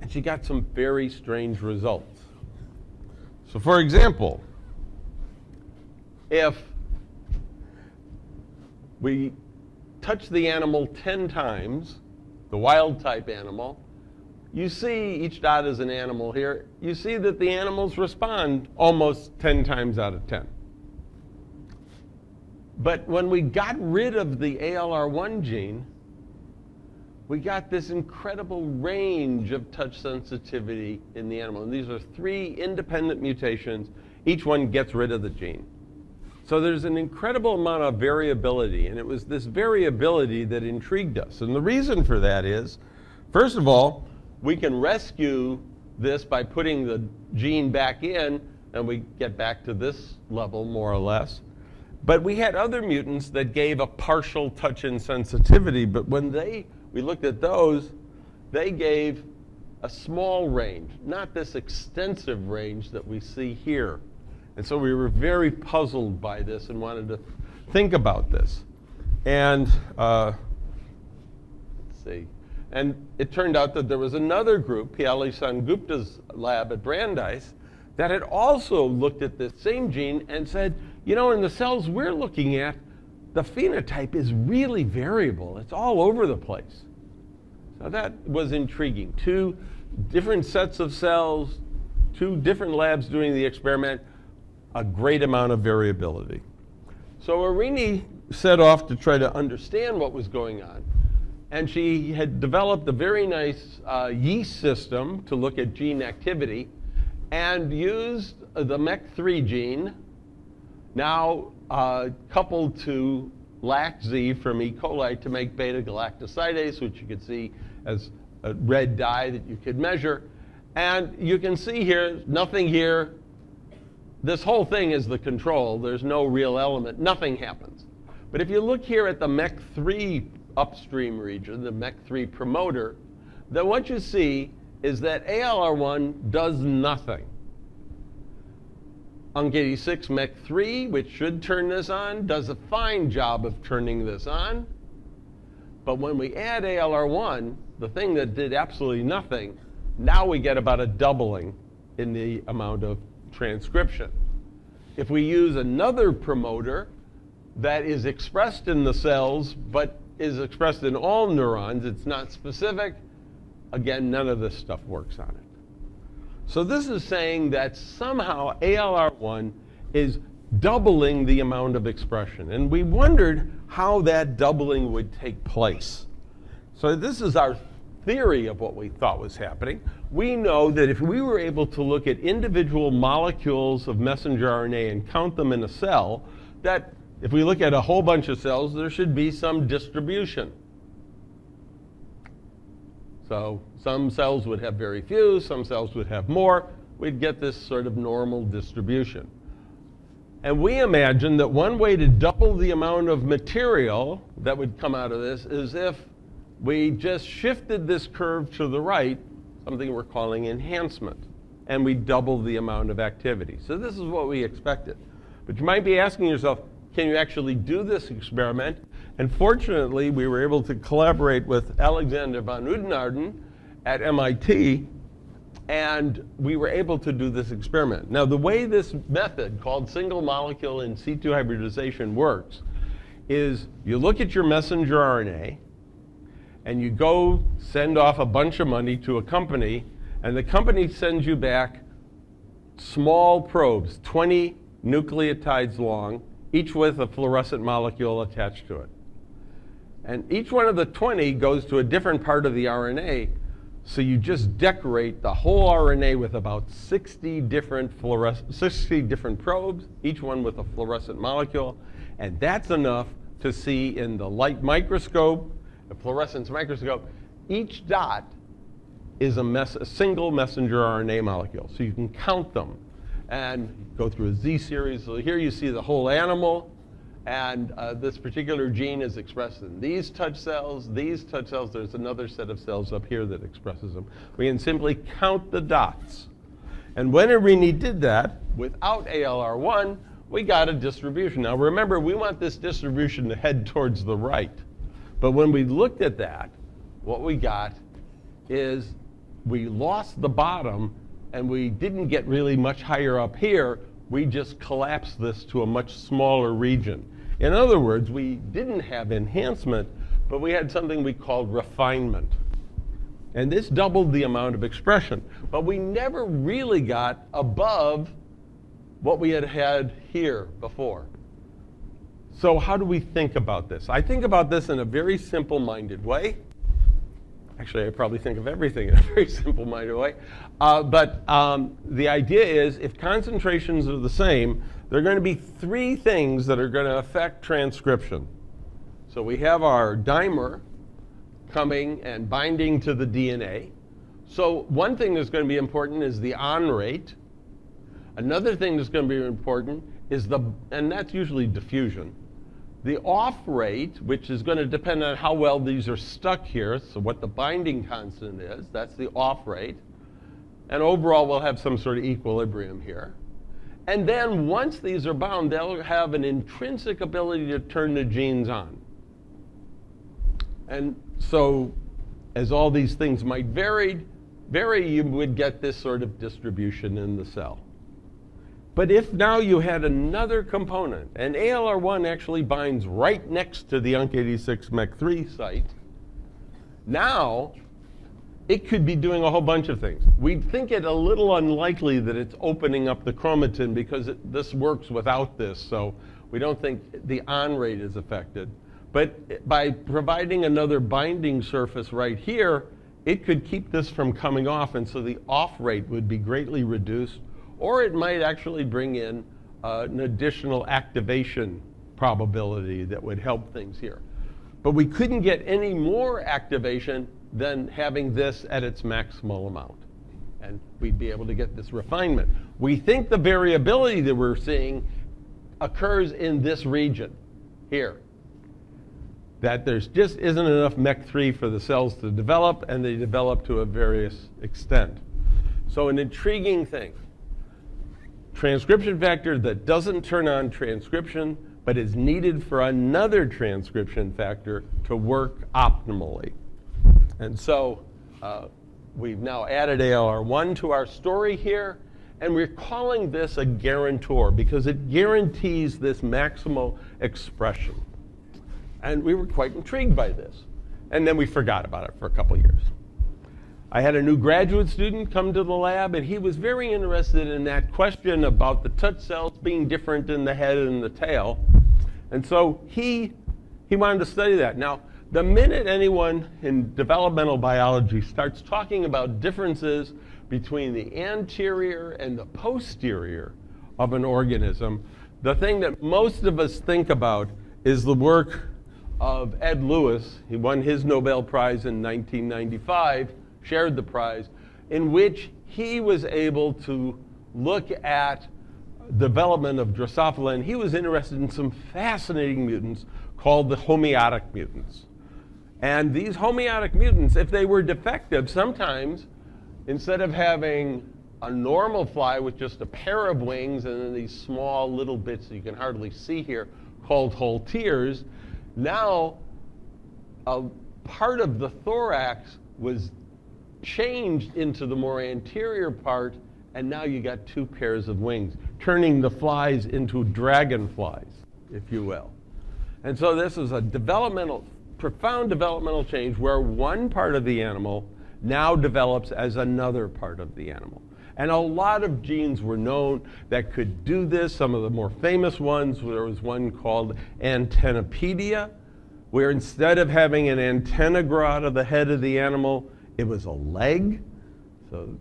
and she got some very strange results. So for example, if we touch the animal 10 times, the wild type animal, you see each dot is an animal here. You see that the animals respond almost 10 times out of 10. But when we got rid of the ALR1 gene, we got this incredible range of touch sensitivity in the animal. And these are 3 independent mutations. Each one gets rid of the gene. So there's an incredible amount of variability, and it was this variability that intrigued us. And the reason for that is, first of all, we can rescue this by putting the gene back in, and we get back to this level, more or less. But we had other mutants that gave a partial touch insensitivity, but when we looked at those, they gave a small range, not this extensive range that we see here. And so we were very puzzled by this and wanted to think about this. And let's see. And it turned out that there was another group, Piali Sangupta's lab at Brandeis, that had also looked at this same gene and said, you know, in the cells we're looking at, the phenotype is really variable. It's all over the place. So that was intriguing. 2 different sets of cells, 2 different labs doing the experiment, a great amount of variability. So Irini set off to try to understand what was going on. And she had developed a very nice yeast system to look at gene activity and used the MEC3 gene, now coupled to LAC-Z from E. coli to make beta-galactosidase, which you could see as a red dye that you could measure. And you can see here, nothing here. This whole thing is the control. There's no real element. Nothing happens. But if you look here at the MEC3 upstream region, the MEC3 promoter, then what you see is that ALR1 does nothing. UNC86 MEC3, which should turn this on, does a fine job of turning this on. But when we add ALR1, the thing that did absolutely nothing, now we get about a doubling in the amount of transcription. If we use another promoter that is expressed in the cells but is expressed in all neurons, it's not specific, again, none of this stuff works on it. So this is saying that somehow ALR1 is doubling the amount of expression. And we wondered how that doubling would take place. So this is our theory of what we thought was happening. We know that if we were able to look at individual molecules of messenger RNA and count them in a cell, that if we look at a whole bunch of cells, there should be some distribution. So some cells would have very few, some cells would have more. We'd get this sort of normal distribution. And we imagine that one way to double the amount of material that would come out of this is if we just shifted this curve to the right, something we're calling enhancement, and we double the amount of activity. So this is what we expected. But you might be asking yourself, can you actually do this experiment? And fortunately, we were able to collaborate with Alexander von Oudenaarde at MIT, and we were able to do this experiment. Now, the way this method, called single molecule in situ hybridization, works is you look at your messenger RNA, and you go send off a bunch of money to a company, and the company sends you back small probes, 20 nucleotides long, each with a fluorescent molecule attached to it. And each one of the 20 goes to a different part of the RNA, so you just decorate the whole RNA with about 60 different probes, each one with a fluorescent molecule, and that's enough to see in the light microscope, the fluorescence microscope, each dot is a single messenger RNA molecule. So you can count them and go through a Z series. So here you see the whole animal, and this particular gene is expressed in these touch cells. There's another set of cells up here that expresses them. We can simply count the dots. And when Irini did that, without ALR1, we got a distribution. Now remember, we want this distribution to head towards the right. But when we looked at that, what we got is we lost the bottom, and we didn't get really much higher up here. We just collapsed this to a much smaller region. In other words, we didn't have enhancement, but we had something we called refinement. And this doubled the amount of expression. But we never really got above what we had had here before. So how do we think about this? I think about this in a very simple-minded way. Actually, I probably think of everything in a very simple-minded way. But the idea is, if concentrations are the same, there are going to be three things that are going to affect transcription. So we have our dimer coming and binding to the DNA. So one thing that's going to be important is the on rate. Another thing that's going to be important is and that's usually diffusion. The off rate, which is going to depend on how well these are stuck here, so what the binding constant is, that's the off rate. And overall, we'll have some sort of equilibrium here. And then once these are bound, they'll have an intrinsic ability to turn the genes on. And so as all these things might vary, you would get this sort of distribution in the cell. But if now you had another component, and ALR1 actually binds right next to the UNC86 MEC3 site, now it could be doing a whole bunch of things. We think it a little unlikely that it's opening up the chromatin because this works without this, so we don't think the on rate is affected. But by providing another binding surface right here, it could keep this from coming off, and so the off rate would be greatly reduced. Or it might actually bring in an additional activation probability that would help things here. But we couldn't get any more activation than having this at its maximal amount. And we'd be able to get this refinement. We think the variability that we're seeing occurs in this region here. That there's just isn't enough MEC3 for the cells to develop, and they develop to a various extent. So an intriguing thing. Transcription factor that doesn't turn on transcription, but is needed for another transcription factor to work optimally. And so we've now added ALR1 to our story here, and we're calling this a guarantor because it guarantees this maximal expression. And we were quite intrigued by this. And then we forgot about it for a couple years. I had a new graduate student come to the lab, and he was very interested in that question about the touch cells being different in the head and the tail. And so he wanted to study that. Now, the minute anyone in developmental biology starts talking about differences between the anterior and the posterior of an organism, the thing that most of us think about is the work of Ed Lewis. He won his Nobel Prize in 1995. Shared the prize, in which he was able to look at development of Drosophila, and he was interested in some fascinating mutants called the homeotic mutants. And these homeotic mutants, if they were defective, sometimes instead of having a normal fly with just a pair of wings and then these small little bits that you can hardly see here called whole tears, now a part of the thorax was changed into the more anterior part, and now you got two pairs of wings, turning the flies into dragonflies, if you will. And so this is a developmental profound developmental change where one part of the animal now develops as another part of the animal. And a lot of genes were known that could do this. Some of the more famous ones, there was one called antennapedia, where instead of having an antenna grow out of the head of the animal, it was a leg. So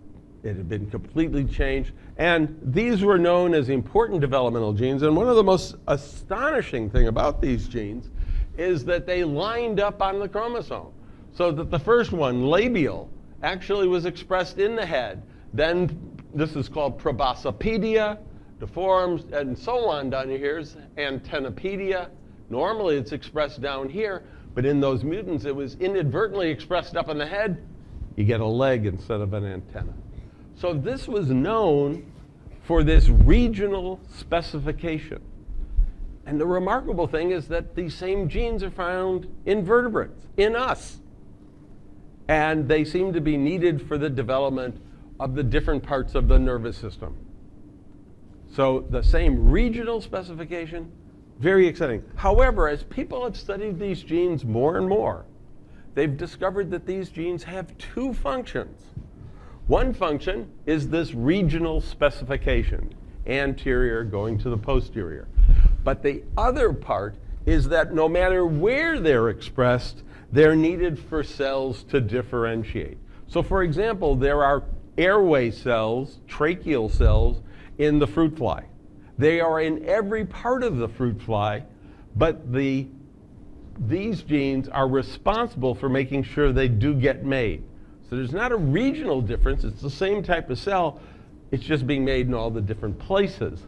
it had been completely changed. And these were known as important developmental genes. And one of the most astonishing thing about these genes is that they lined up on the chromosome. So that the first one, labial, actually was expressed in the head. Then this is called proboscipedia, deforms, and so on down here. Here's antennapedia. Normally it's expressed down here, but in those mutants it was inadvertently expressed up in the head. You get a leg instead of an antenna. So this was known for this regional specification. And the remarkable thing is that these same genes are found in vertebrates, in us. And they seem to be needed for the development of the different parts of the nervous system. So the same regional specification, very exciting. However, as people have studied these genes more and more, they've discovered that these genes have two functions. One function is this regional specification, anterior going to the posterior. But the other part is that no matter where they're expressed, they're needed for cells to differentiate. So for example, there are airway cells, tracheal cells, in the fruit fly. They are in every part of the fruit fly, but these genes are responsible for making sure they do get made. So there's not a regional difference. It's the same type of cell. It's just being made in all the different places.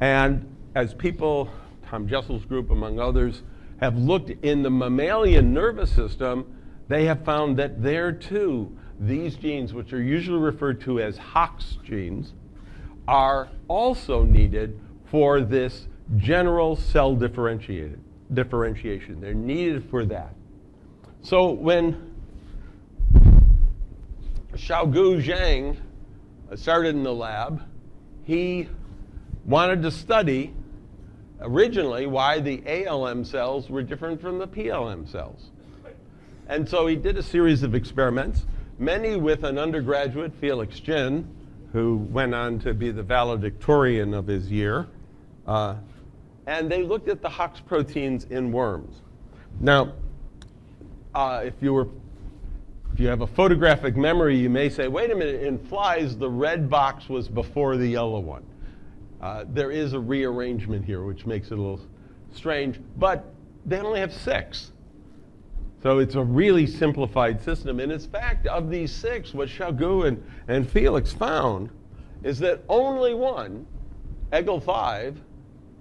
And as people, Tom Jessel's group among others, have looked in the mammalian nervous system, they have found that there too, these genes, which are usually referred to as Hox genes, are also needed for this general cell differentiation. They're needed for that. So when Xiaogu Zhang started in the lab, he wanted to study originally why the ALM cells were different from the PLM cells. And so he did a series of experiments, many with an undergraduate, Felix Jin, who went on to be the valedictorian of his year. And they looked at the Hox proteins in worms. Now, if you have a photographic memory, you may say, wait a minute, in flies, the red box was before the yellow one. There is a rearrangement here, which makes it a little strange, but they only have 6. So it's a really simplified system. And in fact, of these 6, what Xiaogu and Felix found is that only one, EGL5,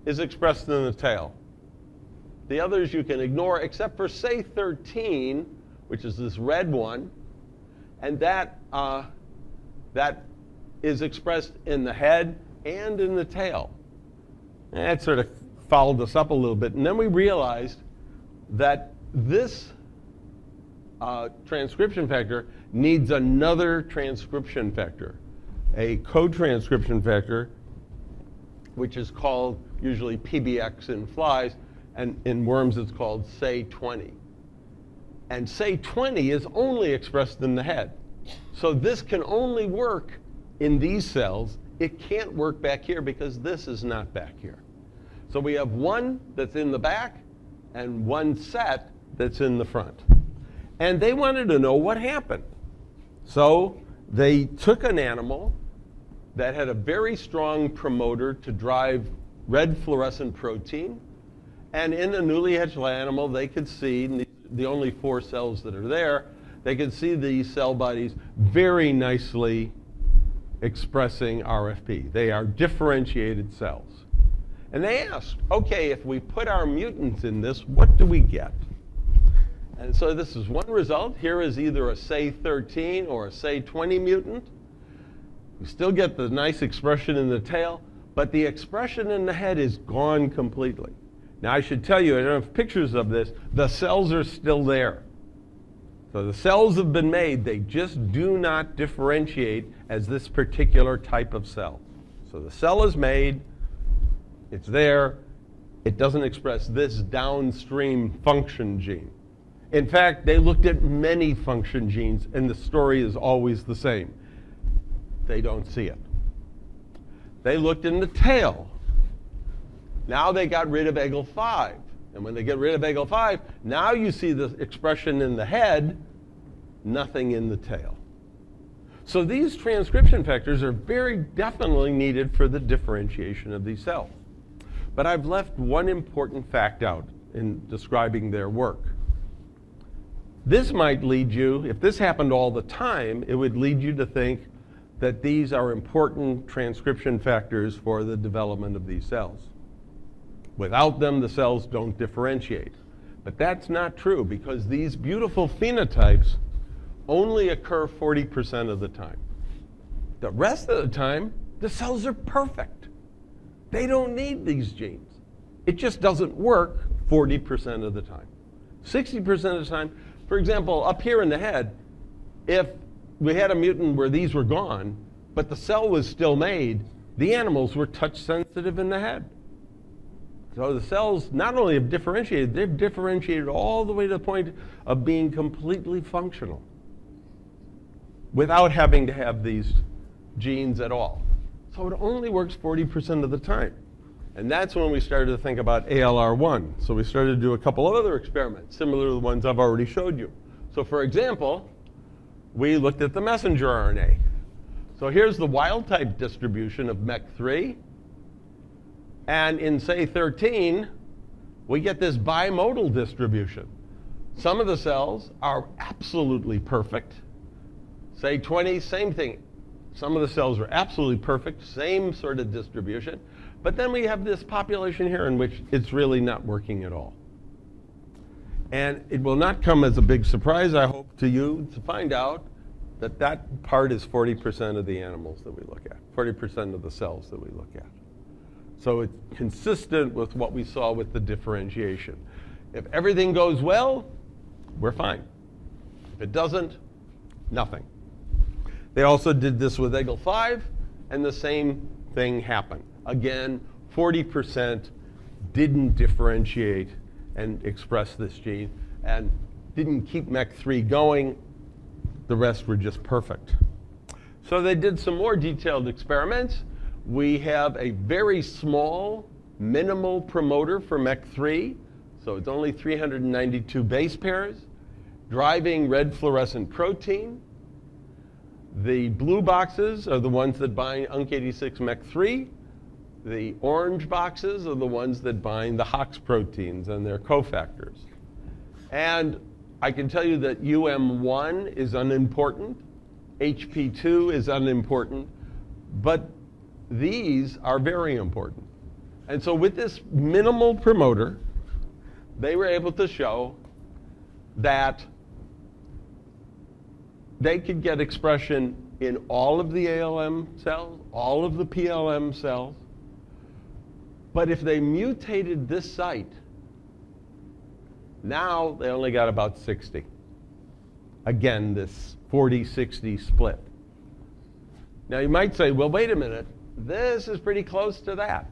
is expressed in the tail. The others you can ignore, except for, say, 13, which is this red one, and that is expressed in the head and in the tail. And that sort of followed us up a little bit. And then we realized that this transcription factor needs another transcription factor, a co-transcription factor, which is called usually PBX in flies, and in worms it's called SAY20. And SAY20 is only expressed in the head. So this can only work in these cells. It can't work back here because this is not back here. So we have one that's in the back and one set that's in the front. And they wanted to know what happened. So they took an animal that had a very strong promoter to drive red fluorescent protein. And in a newly hatched animal, they could see, the only 4 cells that are there, they could see these cell bodies very nicely expressing RFP. They are differentiated cells. And they asked, okay, if we put our mutants in this, what do we get? And so this is one result. Here is either a SAY13 or a SAY20 mutant. You still get the nice expression in the tail, but the expression in the head is gone completely. Now I should tell you, I don't have pictures of this, the cells are still there. So the cells have been made, they just do not differentiate as this particular type of cell. So the cell is made, it's there, it doesn't express this downstream function gene. In fact, they looked at many function genes, and the story is always the same. They don't see it. They looked in the tail. Now they got rid of EGL5. And when they get rid of EGL5, now you see the expression in the head, nothing in the tail. So these transcription factors are very definitely needed for the differentiation of these cells. But I've left one important fact out in describing their work. This might lead you, if this happened all the time, it would lead you to think that these are important transcription factors for the development of these cells. Without them, the cells don't differentiate. But that's not true, because these beautiful phenotypes only occur 40% of the time. The rest of the time, the cells are perfect. They don't need these genes. It just doesn't work 40% of the time. 60% of the time, for example, up here in the head, if we had a mutant where these were gone, but the cell was still made, the animals were touch sensitive in the head. So the cells not only have differentiated, they've differentiated all the way to the point of being completely functional without having to have these genes at all. So it only works 40% of the time. And that's when we started to think about ALR1. So we started to do a couple of other experiments, similar to the ones I've already showed you. So for example, we looked at the messenger RNA. So here's the wild type distribution of MEC3. And in, say, 13, we get this bimodal distribution. Some of the cells are absolutely perfect. Say 20, same thing. Some of the cells are absolutely perfect, same sort of distribution. But then we have this population here in which it's really not working at all. And it will not come as a big surprise, I hope, to you to find out that that part is 40% of the animals that we look at, 40% of the cells that we look at. So it's consistent with what we saw with the differentiation. If everything goes well, we're fine. If it doesn't, nothing. They also did this with EGL5, and the same thing happened. Again, 40% didn't differentiate and express this gene, and didn't keep MEC3 going. The rest were just perfect. So they did some more detailed experiments. We have a very small, minimal promoter for MEC3, so it's only 392 base pairs, driving red fluorescent protein. The blue boxes are the ones that bind UNC86 MEC3. The orange boxes are the ones that bind the HOX proteins and their cofactors. And I can tell you that UM1 is unimportant, HP2 is unimportant, but these are very important. And so with this minimal promoter, they were able to show that they could get expression in all of the ALM cells, all of the PLM cells, but if they mutated this site, now they only got about 60. Again, this 40-60 split. Now you might say, well, wait a minute, this is pretty close to that.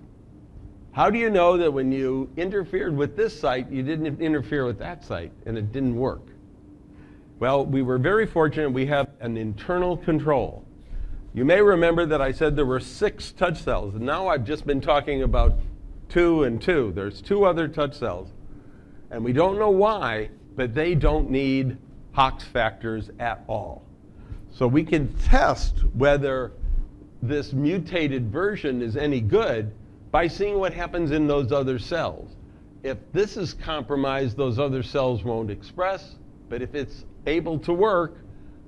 How do you know that when you interfered with this site, you didn't interfere with that site and it didn't work? Well, we were very fortunate. We have an internal control. You may remember that I said there were 6 touch cells, and now I've just been talking about 2 and 2. There's 2 other touch cells, and we don't know why, but they don't need HOX factors at all. So we can test whether this mutated version is any good by seeing what happens in those other cells. If this is compromised, those other cells won't express, but if it's able to work,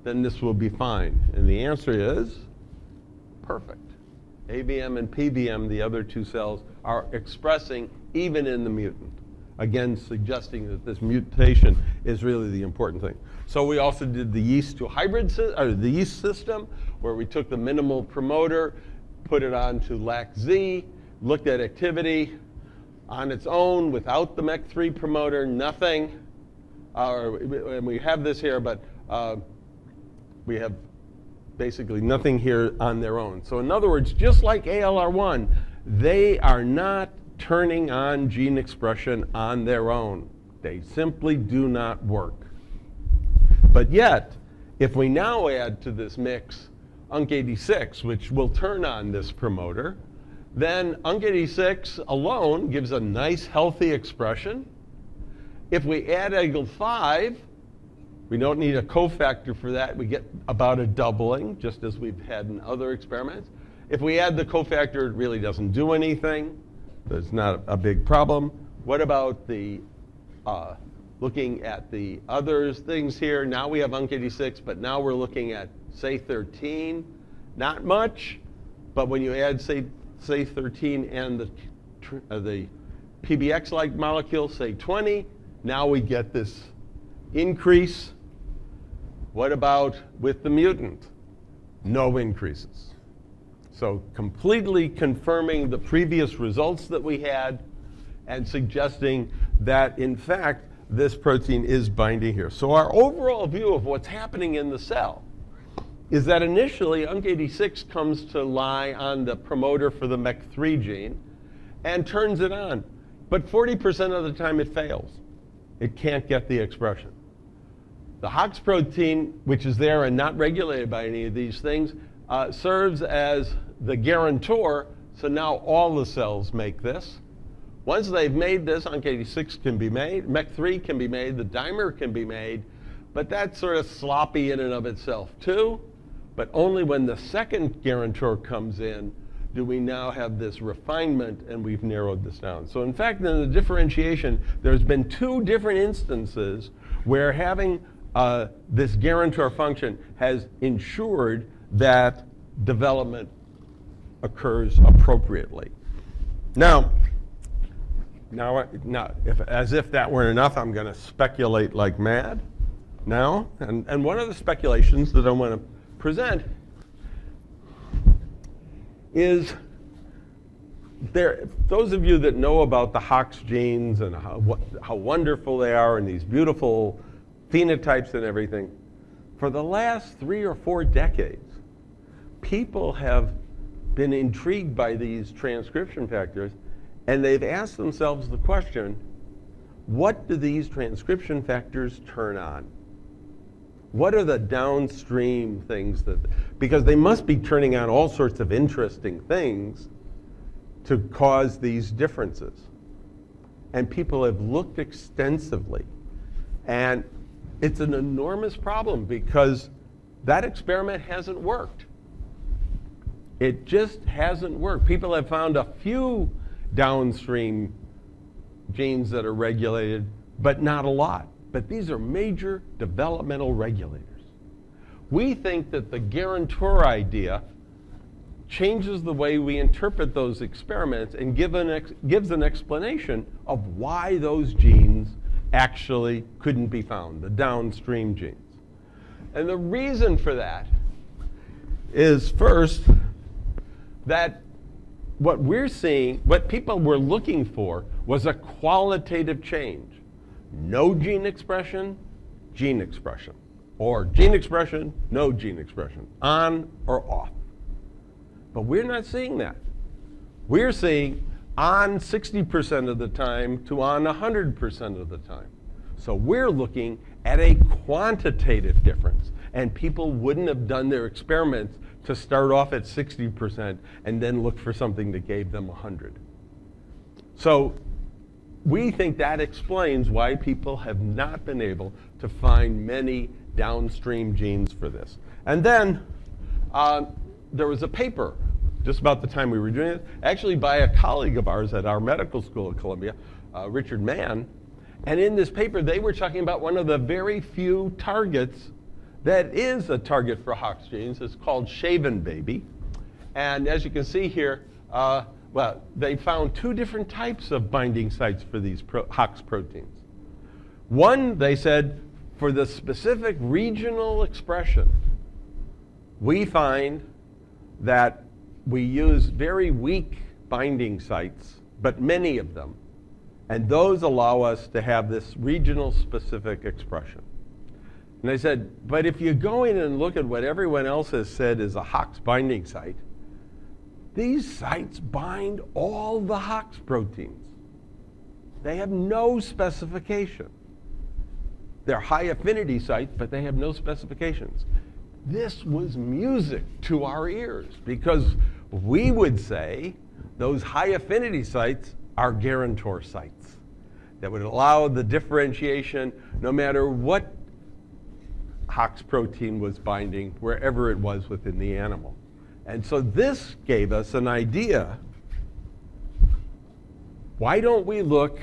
then this will be fine. And the answer is perfect. ABM and PBM, the other 2 cells, are expressing even in the mutant. Again, suggesting that this mutation is really the important thing. So we also did the yeast to hybrid, the yeast system, where we took the minimal promoter, put it onto LAC-Z, looked at activity on its own without the MEC3 promoter, nothing. And we have this here, but we have basically nothing here on their own. So in other words, just like ALR1, they are not turning on gene expression on their own. They simply do not work. But yet, if we now add to this mix UNC86, which will turn on this promoter, then UNC86 alone gives a nice, healthy expression. If we add EGL5, we don't need a cofactor for that. We get about a doubling, just as we've had in other experiments. If we add the cofactor, it really doesn't do anything. There's not a big problem. What about the looking at the other things here? Now we have UNC86, but now we're looking at, say, 13. Not much, but when you add, say 13 and the PBX-like molecule, say 20, now we get this increase. What about with the mutant? No increases. So completely confirming the previous results that we had and suggesting that, in fact, this protein is binding here. So our overall view of what's happening in the cell is that initially UNC86 comes to lie on the promoter for the MEC3 gene and turns it on. But 40% of the time it fails. It can't get the expression. The Hox protein, which is there and not regulated by any of these things, serves as the guarantor, so now all the cells make this. Once they've made this, UNC86 can be made, MEC3 can be made, the dimer can be made, but that's sort of sloppy in and of itself too. But only when the second guarantor comes in do we now have this refinement, and we've narrowed this down. So in fact, in the differentiation, there's been 2 different instances where having this guarantor function has ensured that development occurs appropriately. Now, as if that weren't enough, I'm going to speculate like mad now. And one of the speculations that I want to present is those of you that know about the Hox genes and how wonderful they are and these beautiful phenotypes and everything, for the last 3 or 4 decades, people have been intrigued by these transcription factors, and they've asked themselves the question, what do these transcription factors turn on? What are the downstream things because they must be turning on all sorts of interesting things to cause these differences. And people have looked extensively. And it's an enormous problem because that experiment hasn't worked. It just hasn't worked. People have found a few downstream genes that are regulated, but not a lot. But these are major developmental regulators. We think that the guarantor idea changes the way we interpret those experiments and gives an explanation of why those genes actually couldn't be found, the downstream genes. And the reason for that is, first, that what we're seeing, what people were looking for, was a qualitative change. No gene expression, or gene expression, no gene expression, on or off. But we're not seeing that. We're seeing on 60% of the time to on 100% of the time. So we're looking at a quantitative difference. And people wouldn't have done their experiments to start off at 60% and then look for something that gave them 100. So we think that explains why people have not been able to find many downstream genes for this. And then there was a paper just about the time we were doing it, actually by a colleague of ours at our medical school at Columbia, Richard Mann. And in this paper, they were talking about one of the very few targets that is a target for Hox genes. It's called shaven baby. And as you can see here, well, they found 2 different types of binding sites for these Hox proteins. One, they said, for the specific regional expression, we find that we use very weak binding sites, but many of them. And those allow us to have this regional specific expression. And they said, but if you go in and look at what everyone else has said is a Hox binding site, these sites bind all the Hox proteins. They have no specification. They're high affinity sites, but they have no specifications. This was music to our ears because we would say those high affinity sites are guarantor sites that would allow the differentiation no matter what Hox protein was binding, wherever it was within the animal. And so this gave us an idea. Why don't we look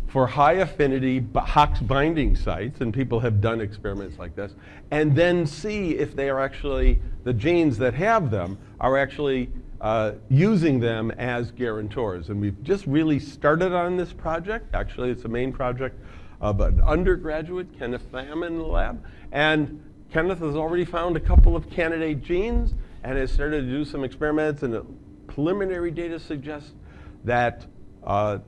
for high affinity Hox binding sites, and people have done experiments like this, and then see if they are actually, the genes that have them are actually using them as guarantors. And we've just really started on this project. Actually, it's a main project of an undergraduate, Kenneth Pham, in the lab. And Kenneth has already found a couple of candidate genes and has started to do some experiments, and the preliminary data suggests that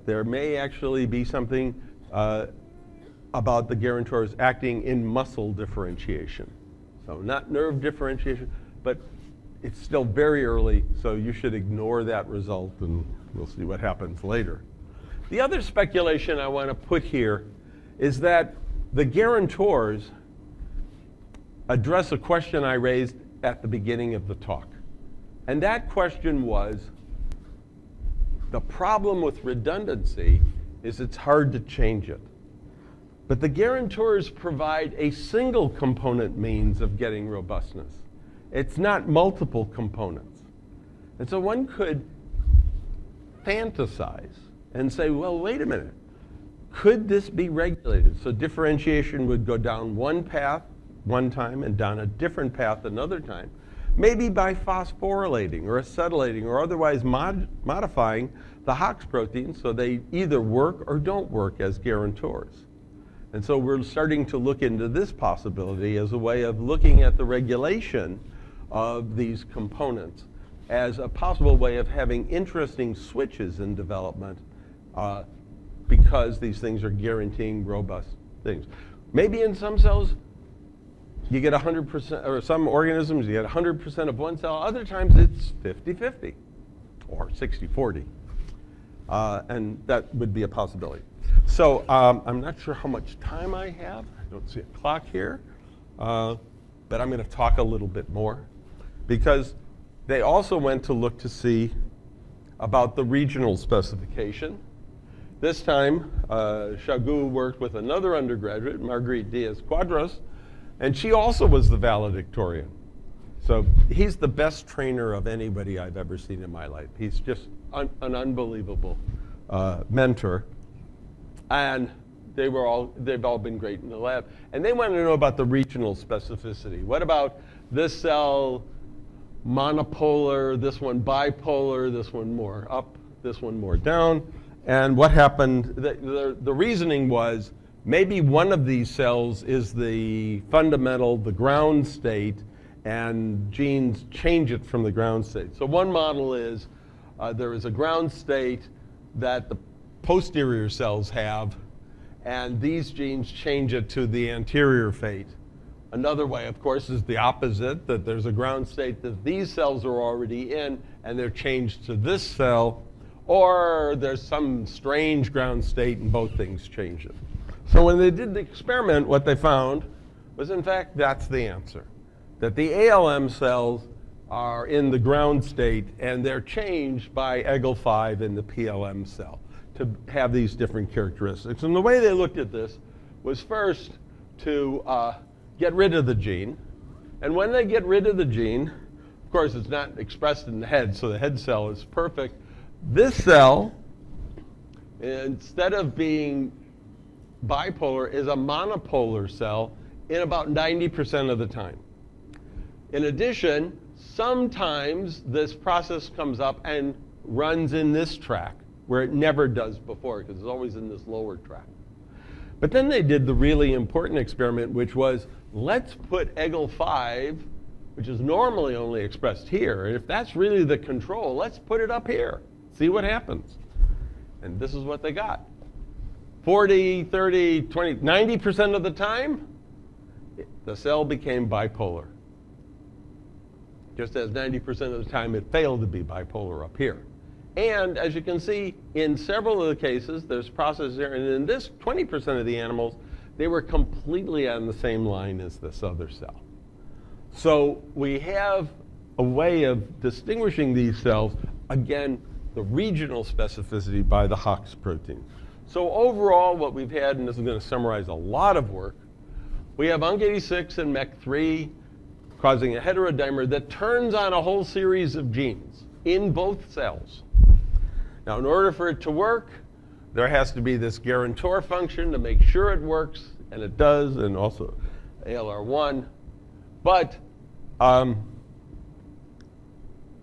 there may actually be something about the guarantors acting in muscle differentiation. So not nerve differentiation, but it's still very early, so you should ignore that result, and we'll see what happens later. The other speculation I want to put here is that the guarantors address a question I raised at the beginning of the talk. And that question was, the problem with redundancy is it's hard to change it. But the guarantors provide a single component means of getting robustness. It's not multiple components. And so one could fantasize and say, well, wait a minute. Could this be regulated? So differentiation would go down one path one time and down a different path another time. Maybe by phosphorylating or acetylating or otherwise modifying the Hox proteins so they either work or don't work as guarantors. And so we're starting to look into this possibility as a way of looking at the regulation of these components as a possible way of having interesting switches in development because these things are guaranteeing robust things. Maybe in some cells, you get 100%, or some organisms, you get 100% of one cell. Other times, it's 50-50 or 60-40. And that would be a possibility. So I'm not sure how much time I have. I don't see a clock here. But I'm going to talk a little bit more because they also went to look to see about the regional specification. This time, Chagou worked with another undergraduate, Marguerite Diaz-Quadras, and she also was the valedictorian. So he's the best trainer of anybody I've ever seen in my life. He's just an unbelievable mentor. And they've all been great in the lab. And they wanted to know about the regional specificity. What about this cell monopolar, this one bipolar, this one more up, this one more down? And what happened, the reasoning was, maybe one of these cells is the fundamental, the ground state, and genes change it from the ground state. So one model is there is a ground state that the posterior cells have, and these genes change it to the anterior fate. Another way, of course, is the opposite, that there's a ground state that these cells are already in, and they're changed to this cell, or there's some strange ground state and both things change it. So when they did the experiment, what they found was, in fact, that's the answer. That the ALM cells are in the ground state, and they're changed by EGL5 in the PLM cell to have these different characteristics. And the way they looked at this was first to get rid of the gene. And when they get rid of the gene, of course, it's not expressed in the head, so the head cell is perfect. This cell, instead of being bipolar, is a monopolar cell in about 90% of the time. In addition, sometimes this process comes up and runs in this track, where it never does before, because it's always in this lower track. But then they did the really important experiment, which was, let's put EGL5, which is normally only expressed here, and if that's really the control, let's put it up here. See what happens. And this is what they got. 40, 30, 20, 90% of the time, the cell became bipolar. Just as 90% of the time it failed to be bipolar up here. And as you can see, in several of the cases, there's processes there. And in this 20% of the animals, they were completely on the same line as this other cell. So we have a way of distinguishing these cells, again, the regional specificity by the Hox protein. So overall, what we've had, and this is going to summarize a lot of work, we have UNC86 and MEC3 causing a heterodimer that turns on a whole series of genes in both cells. Now, in order for it to work, there has to be this guarantor function to make sure it works, and it does, and also ALR1. But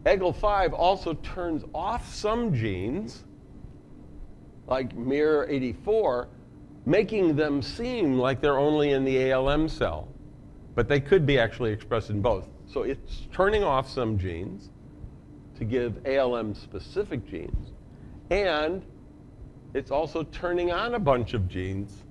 EGL5 also turns off some genes, like MIR84, making them seem like they're only in the ALM cell. But they could be actually expressed in both. So it's turning off some genes to give ALM-specific genes. And it's also turning on a bunch of genes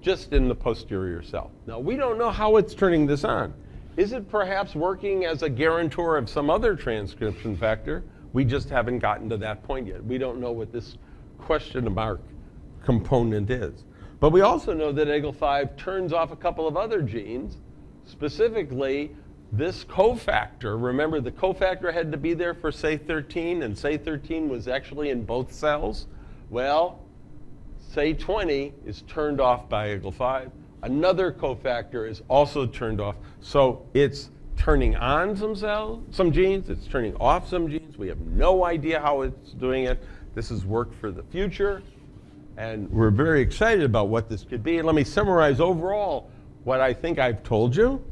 just in the posterior cell. Now, we don't know how it's turning this on. Is it perhaps working as a guarantor of some other transcription factor? We just haven't gotten to that point yet. We don't know what this question mark component is. But we also know that EGL5 turns off a couple of other genes, specifically this cofactor. Remember, the cofactor had to be there for SAE13, and SAE13 was actually in both cells. Well, SAE20 is turned off by EGL5. Another cofactor is also turned off. So it's turning on some genes, it's turning off some genes. We have no idea how it's doing it. This is work for the future, and we're very excited about what this could be. And let me summarize overall what I think I've told you.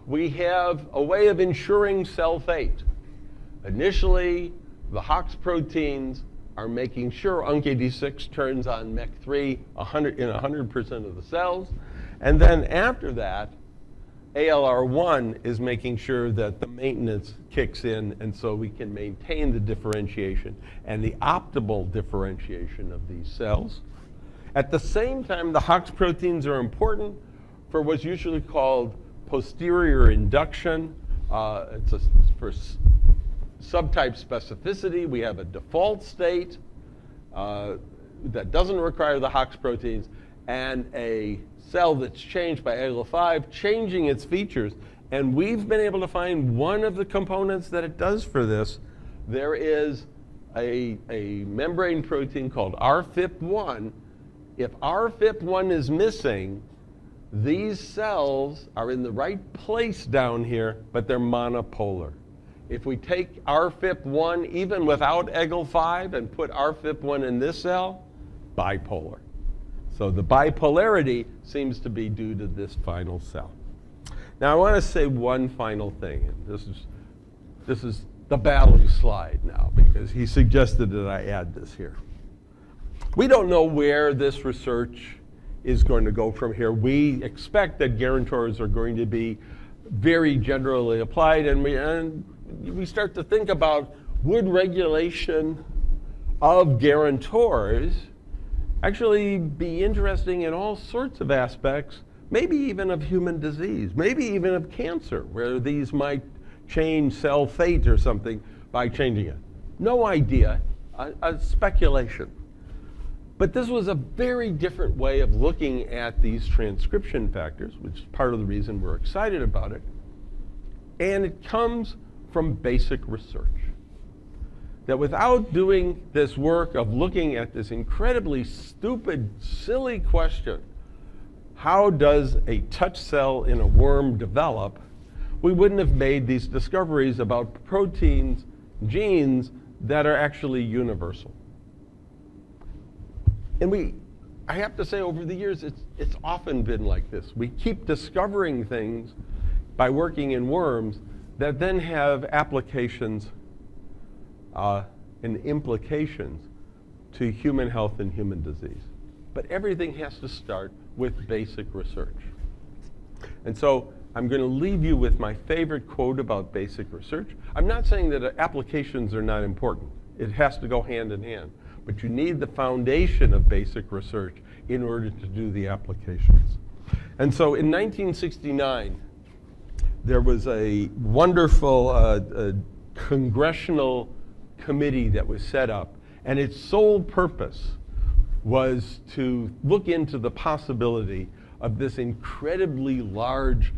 We have a way of ensuring cell fate. Initially, the Hox proteins are making sure UNC86 turns on MEC3 in 100% of the cells. And then after that, ALR1 is making sure that the maintenance kicks in, and so we can maintain the differentiation and the optimal differentiation of these cells. At the same time, the Hox proteins are important for what's usually called posterior induction. It's for subtype specificity. We have a default state that doesn't require the Hox proteins, and a cell that's changed by EGL5, changing its features. And we've been able to find one of the components that it does for this. There is a membrane protein called RFIP1. If RFIP1 is missing, these cells are in the right place down here, but they're monopolar. If we take RFIP1 even without EGL5 and put RFIP1 in this cell, bipolar. So the bipolarity seems to be due to this final cell. Now I want to say one final thing. And this is the Balu slide now, because he suggested that I add this here. We don't know where this research is going to go from here. We expect that guarantors are going to be very generally applied, and we start to think about, would regulation of guarantors actually be interesting in all sorts of aspects, maybe even of human disease, maybe even of cancer, where these might change cell fate or something by changing it. No idea, a speculation. But this was a very different way of looking at these transcription factors, which is part of the reason we're excited about it. And it comes from basic research. That without doing this work of looking at this incredibly stupid, silly question, how does a touch cell in a worm develop, we wouldn't have made these discoveries about proteins, genes that are actually universal. And I have to say, over the years, it's often been like this. We keep discovering things by working in worms that then have applications and implications to human health and human disease. But everything has to start with basic research. And so I'm going to leave you with my favorite quote about basic research. I'm not saying that applications are not important. It has to go hand in hand. But you need the foundation of basic research in order to do the applications. And so in 1969, there was a wonderful congressional committee that was set up, and its sole purpose was to look into the possibility of this incredibly large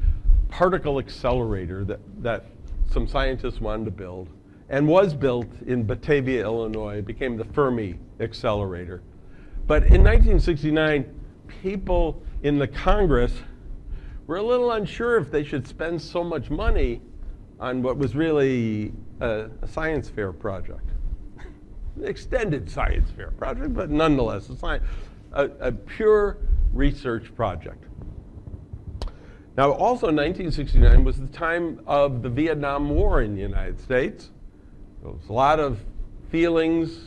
particle accelerator that some scientists wanted to build, and was built in Batavia, Illinois. It became the Fermi Accelerator. But in 1969, people in the Congress were a little unsure if they should spend so much money on what was really a science fair project. An extended science fair project, but nonetheless, a pure research project. Now, also 1969 was the time of the Vietnam War in the United States. There was a lot of feelings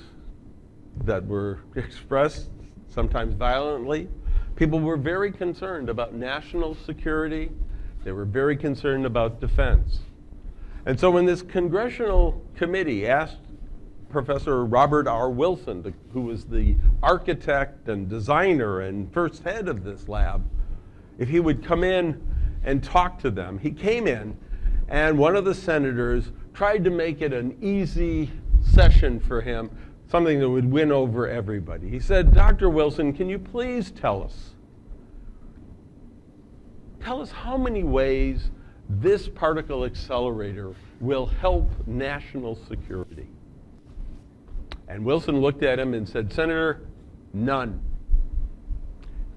that were expressed, sometimes violently. People were very concerned about national security. They were very concerned about defense. And so when this congressional committee asked Professor Robert R. Wilson, who was the architect and designer and first head of this lab, if he would come in and talk to them, he came in, and one of the senators tried to make it an easy session for him, something that would win over everybody. He said, "Dr. Wilson, can you please tell us how many ways this particle accelerator will help national security?" And Wilson looked at him and said, "Senator, none."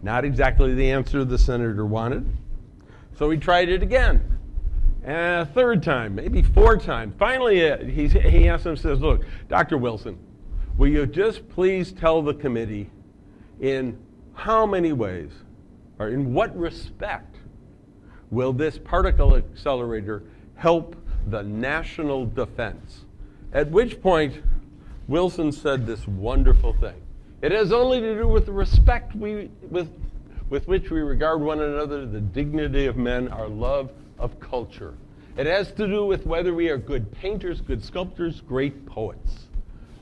Not exactly the answer the senator wanted. So he tried it again, and a third time, maybe 4 times. Finally, he asked him, says, "Look, Dr. Wilson, will you just please tell the committee in how many ways, or in what respect, will this particle accelerator help the national defense?" At which point, Wilson said this wonderful thing. "It has only to do with the respect with which we regard one another, the dignity of men, our love of culture. It has to do with whether we are good painters, good sculptors, great poets.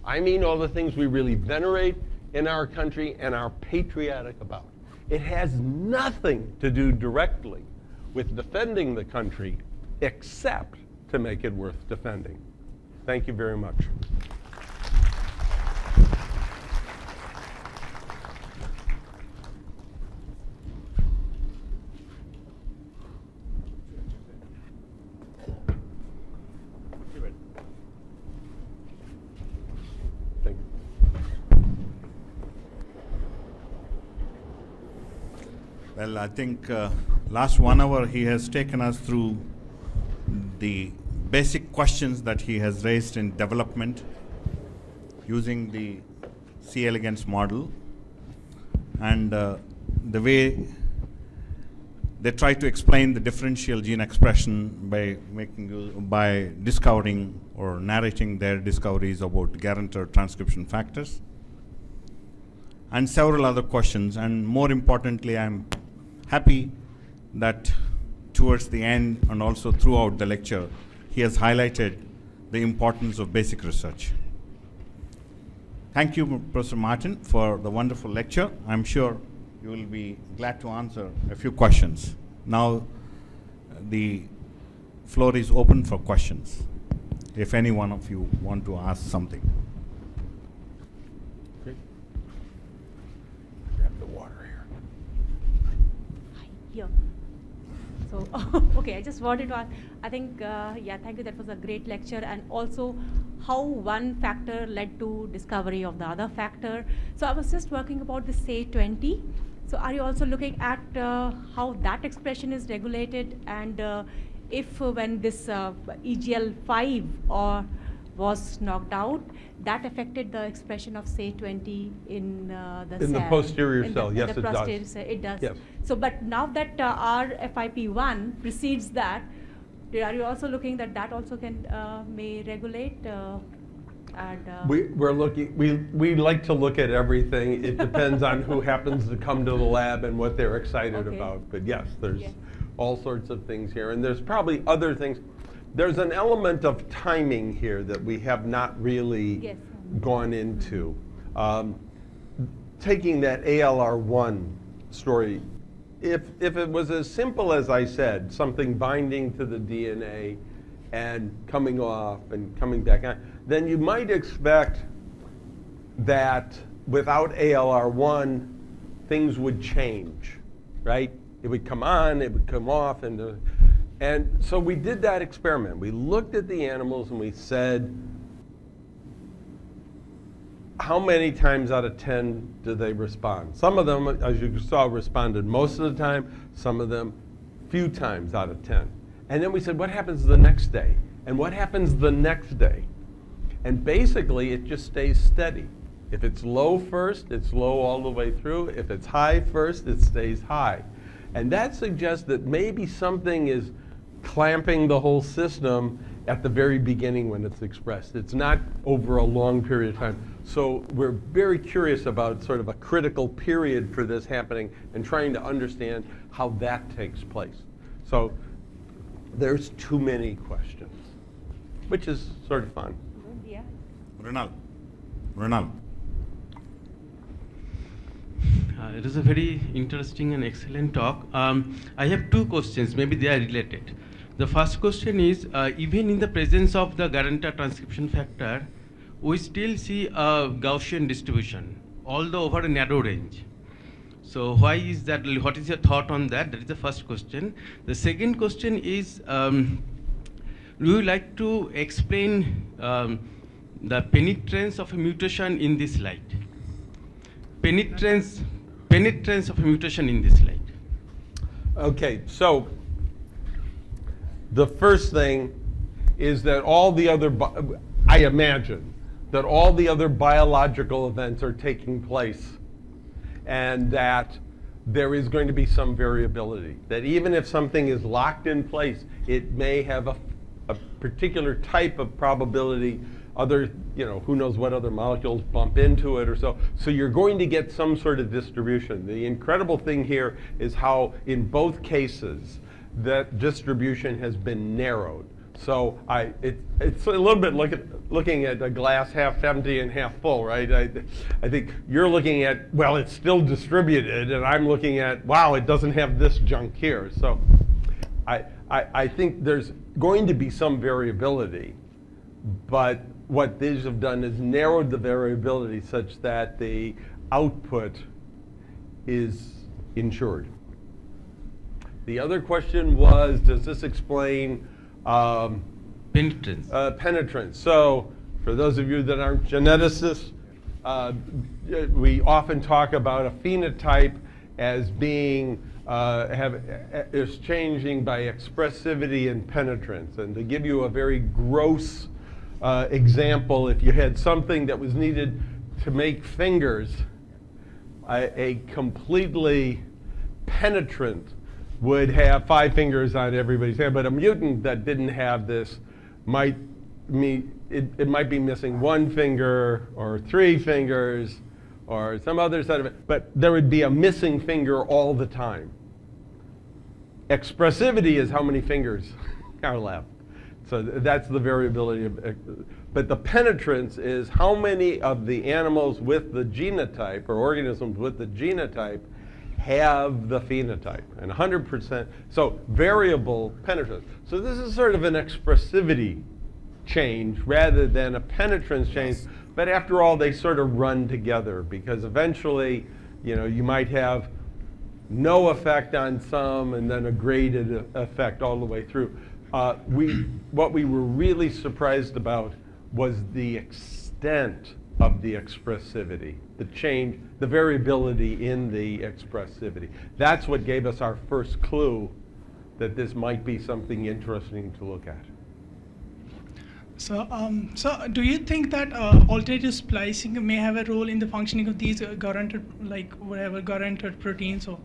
I mean all the things we really venerate in our country and are patriotic about. It has nothing to do directly with defending the country, except to make it worth defending." Thank you very much. Well, I think last 1 hour he has taken us through the basic questions that he has raised in development using the C. elegans model, and the way they try to explain the differential gene expression by discovering or narrating their discoveries about guarantor transcription factors, and several other questions. And more importantly, I'm happy that towards the end and also throughout the lecture, he has highlighted the importance of basic research. Thank you, Professor Martin, for the wonderful lecture. I'm sure you will be glad to answer a few questions. Now, the floor is open for questions, if any one of you want to ask something. Here. So, okay, I just wanted to ask, I think, yeah, thank you, that was a great lecture, and also how one factor led to discovery of the other factor. So I was just working about the SAY20. So are you also looking at how that expression is regulated, and if when this EGL5 was knocked out, that affected the expression of SAY20 in the cell? In the posterior cell, yes, it does. It does. Yes. So, but now that our FIP1 precedes that, are you also looking that that also can may regulate? We're looking. We like to look at everything. It depends on who happens to come to the lab and what they're excited about. But yes, there's all sorts of things here, and there's probably other things. There's an element of timing here that we have not really gone into. Taking that ALR1 story, if it was as simple as I said, something binding to the DNA and coming off and coming back on, then you might expect that without ALR1, things would change, right? It would come on, it would come off, and so we did that experiment. We looked at the animals and we said, how many times out of 10 do they respond? Some of them, as you saw, responded most of the time, some of them few times out of 10. And then we said, what happens the next day? And what happens the next day? And basically, it just stays steady. If it's low first, it's low all the way through. If it's high first, it stays high. And that suggests that maybe something is clamping the whole system at the very beginning when it's expressed. It's not over a long period of time. So we're very curious about sort of a critical period for this happening and trying to understand how that takes place. So there's too many questions, which is sort of fun. Yeah. Ronald. It is a very interesting and excellent talk. I have two questions, maybe they are related. The first question is, even in the presence of the guarantor transcription factor, we still see a Gaussian distribution, although over a narrow range. So why is that? What is your thought on that? That is the first question. The second question is, would you like to explain the penetrance of a mutation in this light? Penetrance of a mutation in this light. Okay, so the first thing is that all the other, I imagine, that all the other biological events are taking place and that there is going to be some variability. That even if something is locked in place, it may have a particular type of probability. Other, who knows what other molecules bump into it or so. So you're going to get some sort of distribution. The incredible thing here is how, in both cases, that distribution has been narrowed. So it's a little bit looking at a glass half empty and half full, right? I think you're looking at, well, it's still distributed, and I'm looking at, wow, it doesn't have this junk here. So I think there's going to be some variability, but what these have done is narrowed the variability such that the output is ensured. The other question was, does this explain penetrance? Penetrance. So for those of you that aren't geneticists, we often talk about a phenotype as being is changing by expressivity and penetrance. And to give you a very gross example, if you had something that was needed to make fingers, a completely penetrant would have 5 fingers on everybody's hand, but a mutant that didn't have this might it might be missing 1 finger or 3 fingers or some other set of it, but there would be a missing finger all the time. Expressivity is how many fingers are left. So that's the variability but the penetrance is how many of the animals with the genotype or organisms with the genotype have the phenotype, and 100%, so variable penetrance. So this is sort of an expressivity change rather than a penetrance change, but after all, they sort of run together because eventually, you might have no effect on some and then a graded effect all the way through. What we were really surprised about was the extent of the expressivity, the change, the variability in the expressivity. That's what gave us our first clue that this might be something interesting to look at. So, do you think that alternative splicing may have a role in the functioning of these guarantor proteins or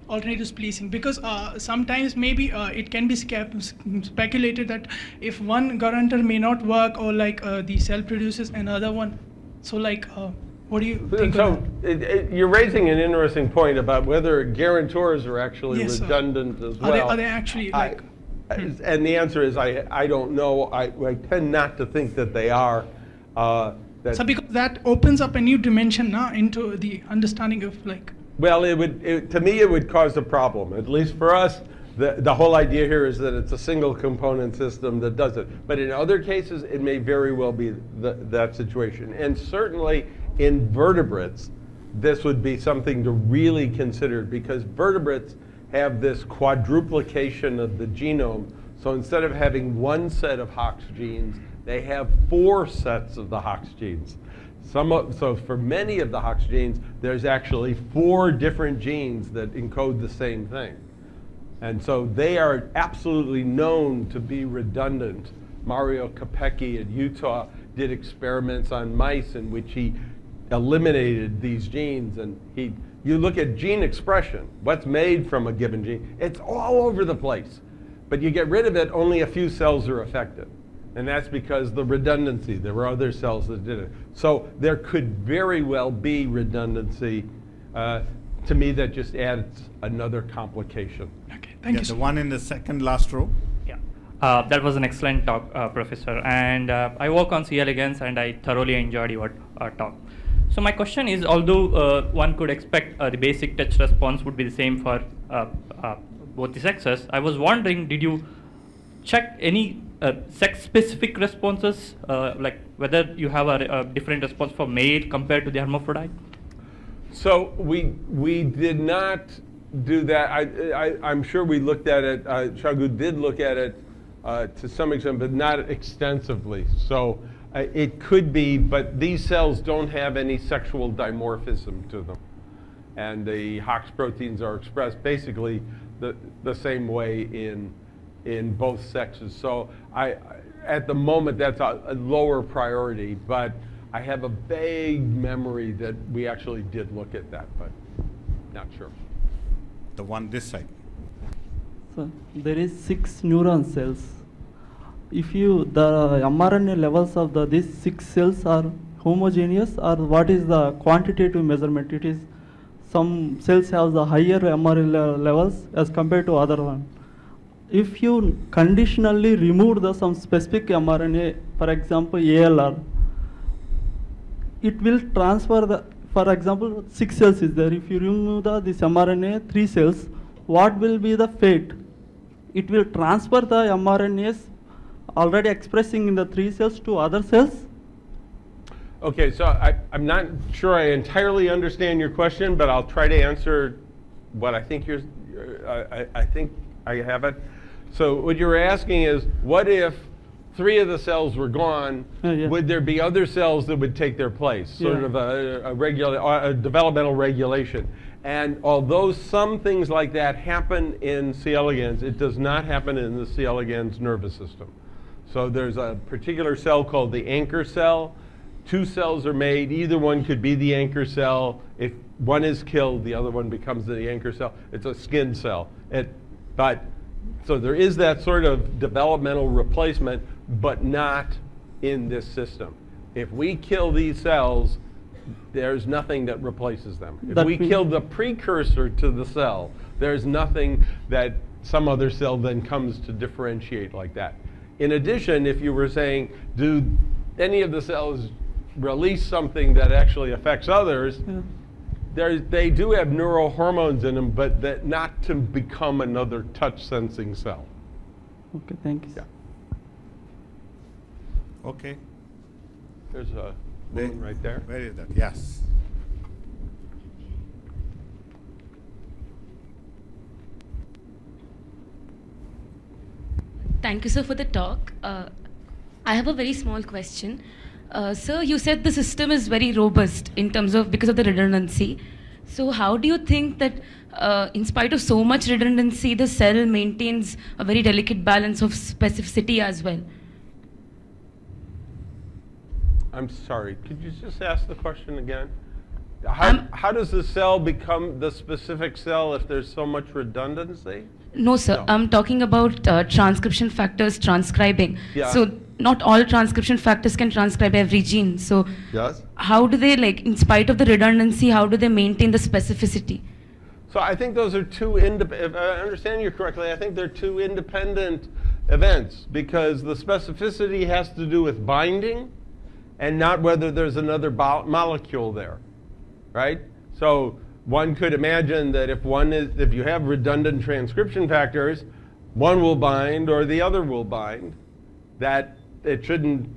alternative splicing? Because sometimes maybe it can be speculated that if one guarantor may not work or the cell produces another one, so what do you think? So you're raising an interesting point about whether guarantors are actually redundant as well. Are they actually and the answer is I don't know. I tend not to think that they are. So because that opens up a new dimension into the understanding of Well, to me, it would cause a problem. At least for us, the whole idea here is that it's a single component system that does it. But in other cases, it may very well be that situation. And certainly in vertebrates, this would be something to really consider, because vertebrates have this quadruplication of the genome. So instead of having one set of Hox genes, they have 4 sets of the Hox genes. So for many of the Hox genes, there's actually 4 different genes that encode the same thing. And so they are absolutely known to be redundant. Mario Capecchi at Utah did experiments on mice in which he eliminated these genes, and you look at gene expression, what's made from a given gene, it's all over the place. But you get rid of it, only a few cells are affected. And that's because the redundancy, there were other cells that did it. So there could very well be redundancy. To me, that just adds another complication. Okay, thank you. The one in the second last row. Yeah, that was an excellent talk, Professor. And I work on C. elegans, and I thoroughly enjoyed your talk. So my question is, although one could expect the basic touch response would be the same for both the sexes, I was wondering, did you check any sex-specific responses, like whether you have a different response for male compared to the hermaphrodite? So we did not do that. I'm sure we looked at it. Shagu did look at it to some extent, but not extensively. So it could be, but these cells don't have any sexual dimorphism to them. And the Hox proteins are expressed basically the same way in both sexes. So at the moment, that's a lower priority, but I have a vague memory that we actually did look at that, but not sure. The one this side. So there is 6 neuron cells. If the mRNA levels of these 6 cells are homogeneous, or what is the quantitative measurement? It is some cells have the higher mRNA levels as compared to other one. If you conditionally remove some specific mRNA, for example ALR, it will transfer for example 6 cells is there. If you remove this mRNA 3 cells, what will be the fate? It will transfer the mRNAs already expressing in the 3 cells to other cells? Okay, so I'm not sure I entirely understand your question, but I'll try to answer what I think I think I have it. So what you're asking is, what if 3 of the cells were gone? Would there be other cells that would take their place? Sort of a developmental regulation. And although some things like that happen in C. elegans, it does not happen in the C. elegans nervous system. So there's a particular cell called the anchor cell. 2 cells are made. Either one could be the anchor cell. If one is killed, the other one becomes the anchor cell. It's a skin cell. So there is that sort of developmental replacement, but not in this system. If we kill these cells, there's nothing that replaces them. If we kill the precursor to the cell, there's nothing that some other cell then comes to differentiate like that. In addition, if you were saying, do any of the cells release something that actually affects others, they do have neurohormones in them, but that not to become another touch-sensing cell. Okay, thank you. Yeah. Okay. There's a woman right there. Where is that? Yes. Thank you, sir, for the talk. I have a very small question. Sir, you said the system is very robust in terms of because of the redundancy. So how do you think that in spite of so much redundancy, the cell maintains a very delicate balance of specificity as well? I'm sorry, could you just ask the question again? How does the cell become the specific cell if there's so much redundancy? No, sir. No. I'm talking about transcription factors transcribing. Yeah. So not all transcription factors can transcribe every gene. So yes. How do they, like, in spite of the redundancy, how do they maintain the specificity? So I think those are if I understand you correctly, I think they're 2 independent events, because the specificity has to do with binding and not whether there's another molecule there, right? So one could imagine that if you have redundant transcription factors, one will bind or the other will bind, that it shouldn't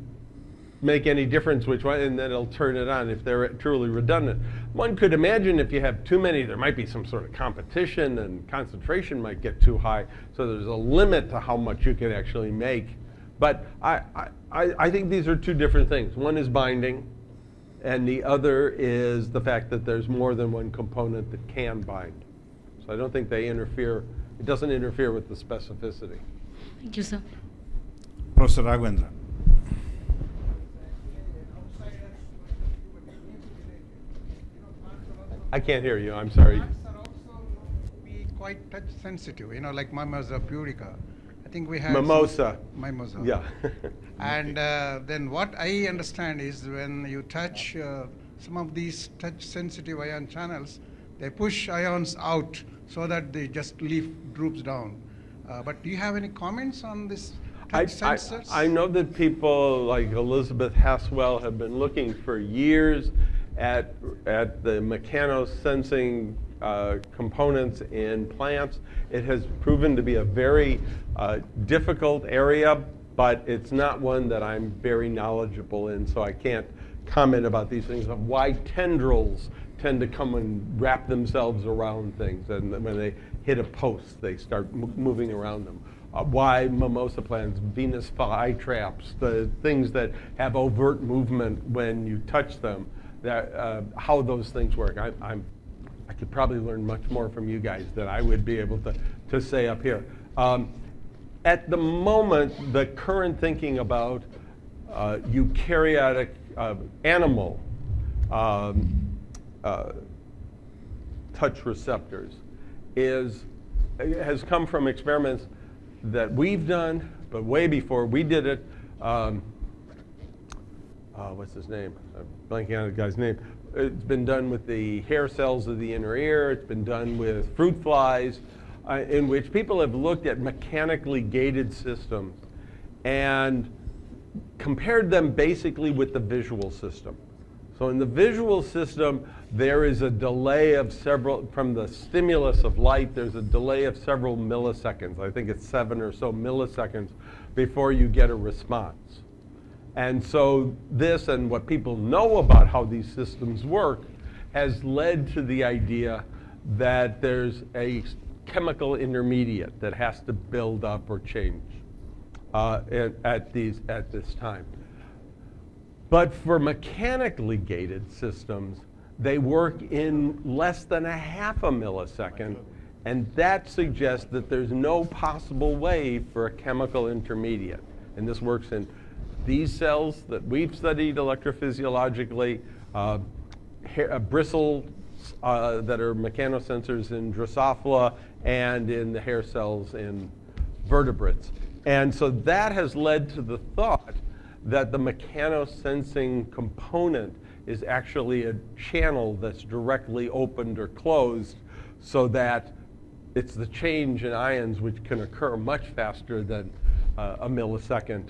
make any difference which one, and then it'll turn it on if they're truly redundant. One could imagine if you have too many, there might be some sort of competition and concentration might get too high, so there's a limit to how much you can actually make. But I think these are two different things. One is binding, and the other is the fact that there's more than one component that can bind. So I don't think they interfere, it doesn't interfere with the specificity. Thank you, sir. Professor Raghavendra. I can't hear you, I'm sorry. Plants are also be quite touch sensitive, like Mimosa purica. I think we have Mimosa. Mimosa. Yeah. And then what I understand is when you touch some of these touch sensitive ion channels, they push ions out so that the just leaf droops down. But do you have any comments on this touch sensors? I know that people like Elizabeth Haswell have been looking for years at the mechanosensing components in plants. It has proven to be a very difficult area, but it's not one that I'm very knowledgeable in, so I can't comment about these things. Why tendrils tend to come and wrap themselves around things, and when they hit a post, they start moving around them. Why mimosa plants, Venus flytraps, the things that have overt movement when you touch them, that, how those things work. I could probably learn much more from you guys than I would be able to say up here. At the moment, the current thinking about eukaryotic animal touch receptors has come from experiments that we've done, but way before we did it. What's his name? I'm blanking on the guy's name. It's been done with the hair cells of the inner ear. It's been done with fruit flies, in which people have looked at mechanically gated systems and compared them basically with the visual system. So in the visual system, there is a delay of from the stimulus of light, there's a delay of several milliseconds. I think it's 7 or so milliseconds before you get a response. And so this and what people know about how these systems work has led to the idea that there's a chemical intermediate that has to build up or change at this time. But for mechanically gated systems, they work in less than a half a millisecond, and that suggests that there's no possible way for a chemical intermediate. And this works in these cells that we've studied electrophysiologically, bristles that are mechanosensors in Drosophila and in the hair cells in vertebrates. And so that has led to the thought that the mechanosensing component is actually a channel that's directly opened or closed, so that it's the change in ions which can occur much faster than a millisecond.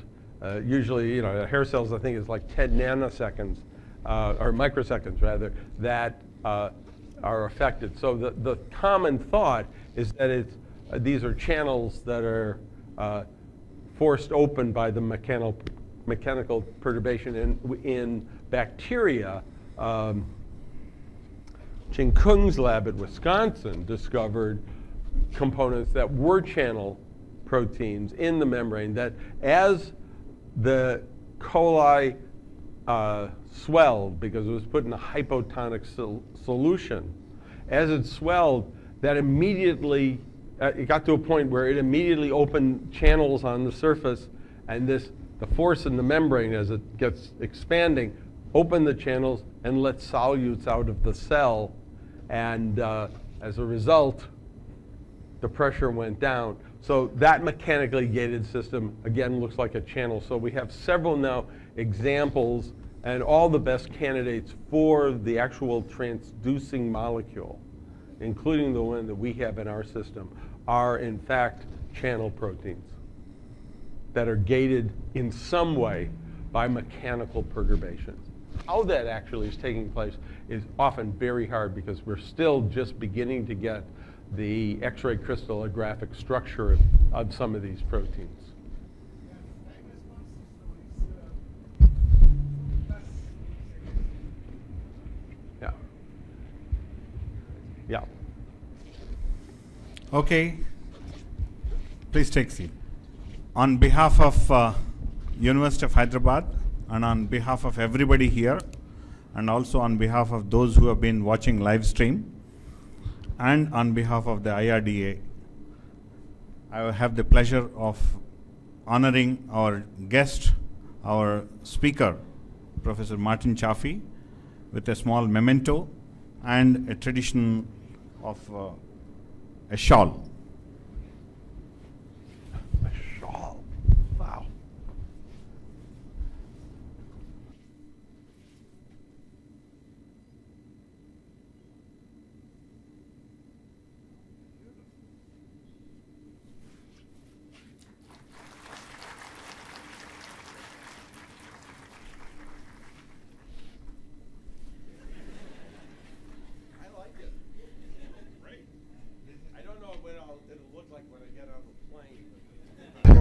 Usually, hair cells, I think, is like 10 nanoseconds, or microseconds rather, that are affected. So the common thought is that these are channels that are forced open by the mechanical perturbation. In bacteria, Ching Kung's lab at Wisconsin discovered components that were channel proteins in the membrane that as the coli swelled, because it was put in a hypotonic solution, as it swelled, that immediately, it got to a point where it immediately opened channels on the surface, and the force in the membrane as it gets expanding, opened the channels and let solutes out of the cell, and as a result, the pressure went down. So that mechanically gated system, again, looks like a channel. So we have several now examples, and all the best candidates for the actual transducing molecule, including the one that we have in our system, are in fact channel proteins that are gated in some way by mechanical perturbations. how that actually is taking place is often very hard because we're still just beginning to get the X-ray crystallographic structure of some of these proteins. Yeah. Yeah. Okay. Please take a seat. On behalf of University of Hyderabad and on behalf of everybody here and also on behalf of those who have been watching live stream and on behalf of the IRDA, I have the pleasure of honoring our guest, our speaker, Professor Martin Chalfie, with a small memento and a tradition of a shawl. A shawl. Wow.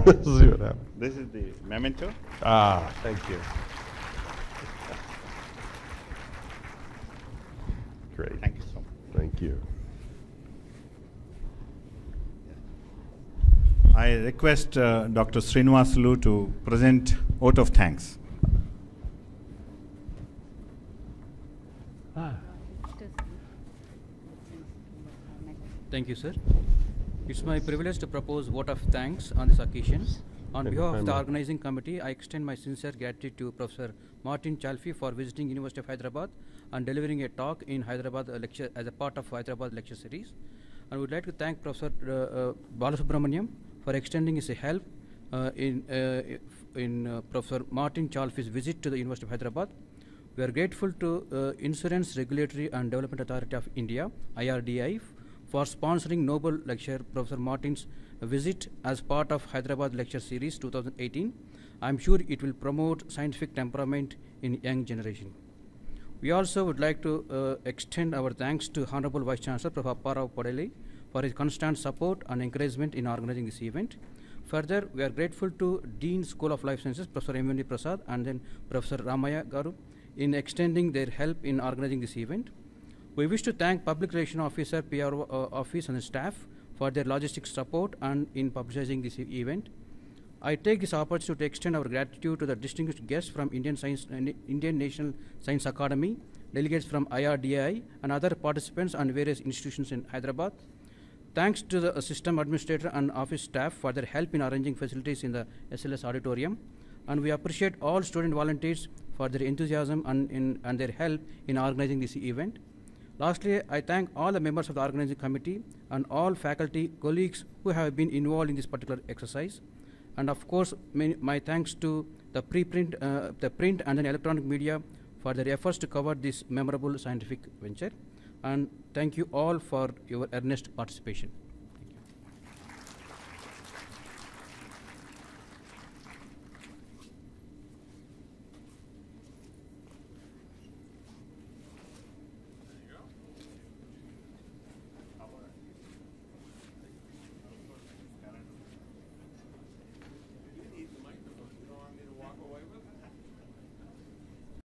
Let's see what happens. This is the memento. Ah, thank you. Great. Thank you so much. Thank you. I request Dr. Srinivasulu to present vote of thanks. Thank you, sir. It's my privilege to propose vote of thanks on this occasion. On behalf of the organizing committee, I extend my sincere gratitude to Professor Martin Chalfie for visiting University of Hyderabad and delivering a talk in Hyderabad lecture as a part of Hyderabad lecture series. And would like to thank Professor Balasubramaniam for extending his help in Professor Martin Chalfie's visit to the University of Hyderabad. We are grateful to Insurance Regulatory and Development Authority of India, IRDI, for sponsoring Nobel lecture Professor Martin's visit as part of Hyderabad lecture series 2018. I'm sure it will promote scientific temperament in young generation. We also would like to extend our thanks to Honorable Vice Chancellor Prof. Apparao Podeli for his constant support and encouragement in organizing this event. Further, we are grateful to Dean School of Life Sciences Professor M.N.D. Prasad and then Professor Ramaya Garu in extending their help in organizing this event. We wish to thank Public Relations Officer, PRO Office and the staff for their logistics support and in publicizing this event. I take this opportunity to extend our gratitude to the distinguished guests from Indian National Science Academy, delegates from IRDI and other participants and various institutions in Hyderabad. Thanks to the system administrator and office staff for their help in arranging facilities in the SLS auditorium. And we appreciate all student volunteers for their enthusiasm and their help in organizing this event. Lastly, I thank all the members of the organizing committee and all faculty colleagues who have been involved in this particular exercise. And of course, my thanks to the print and then electronic media for their efforts to cover this memorable scientific venture. And thank you all for your earnest participation.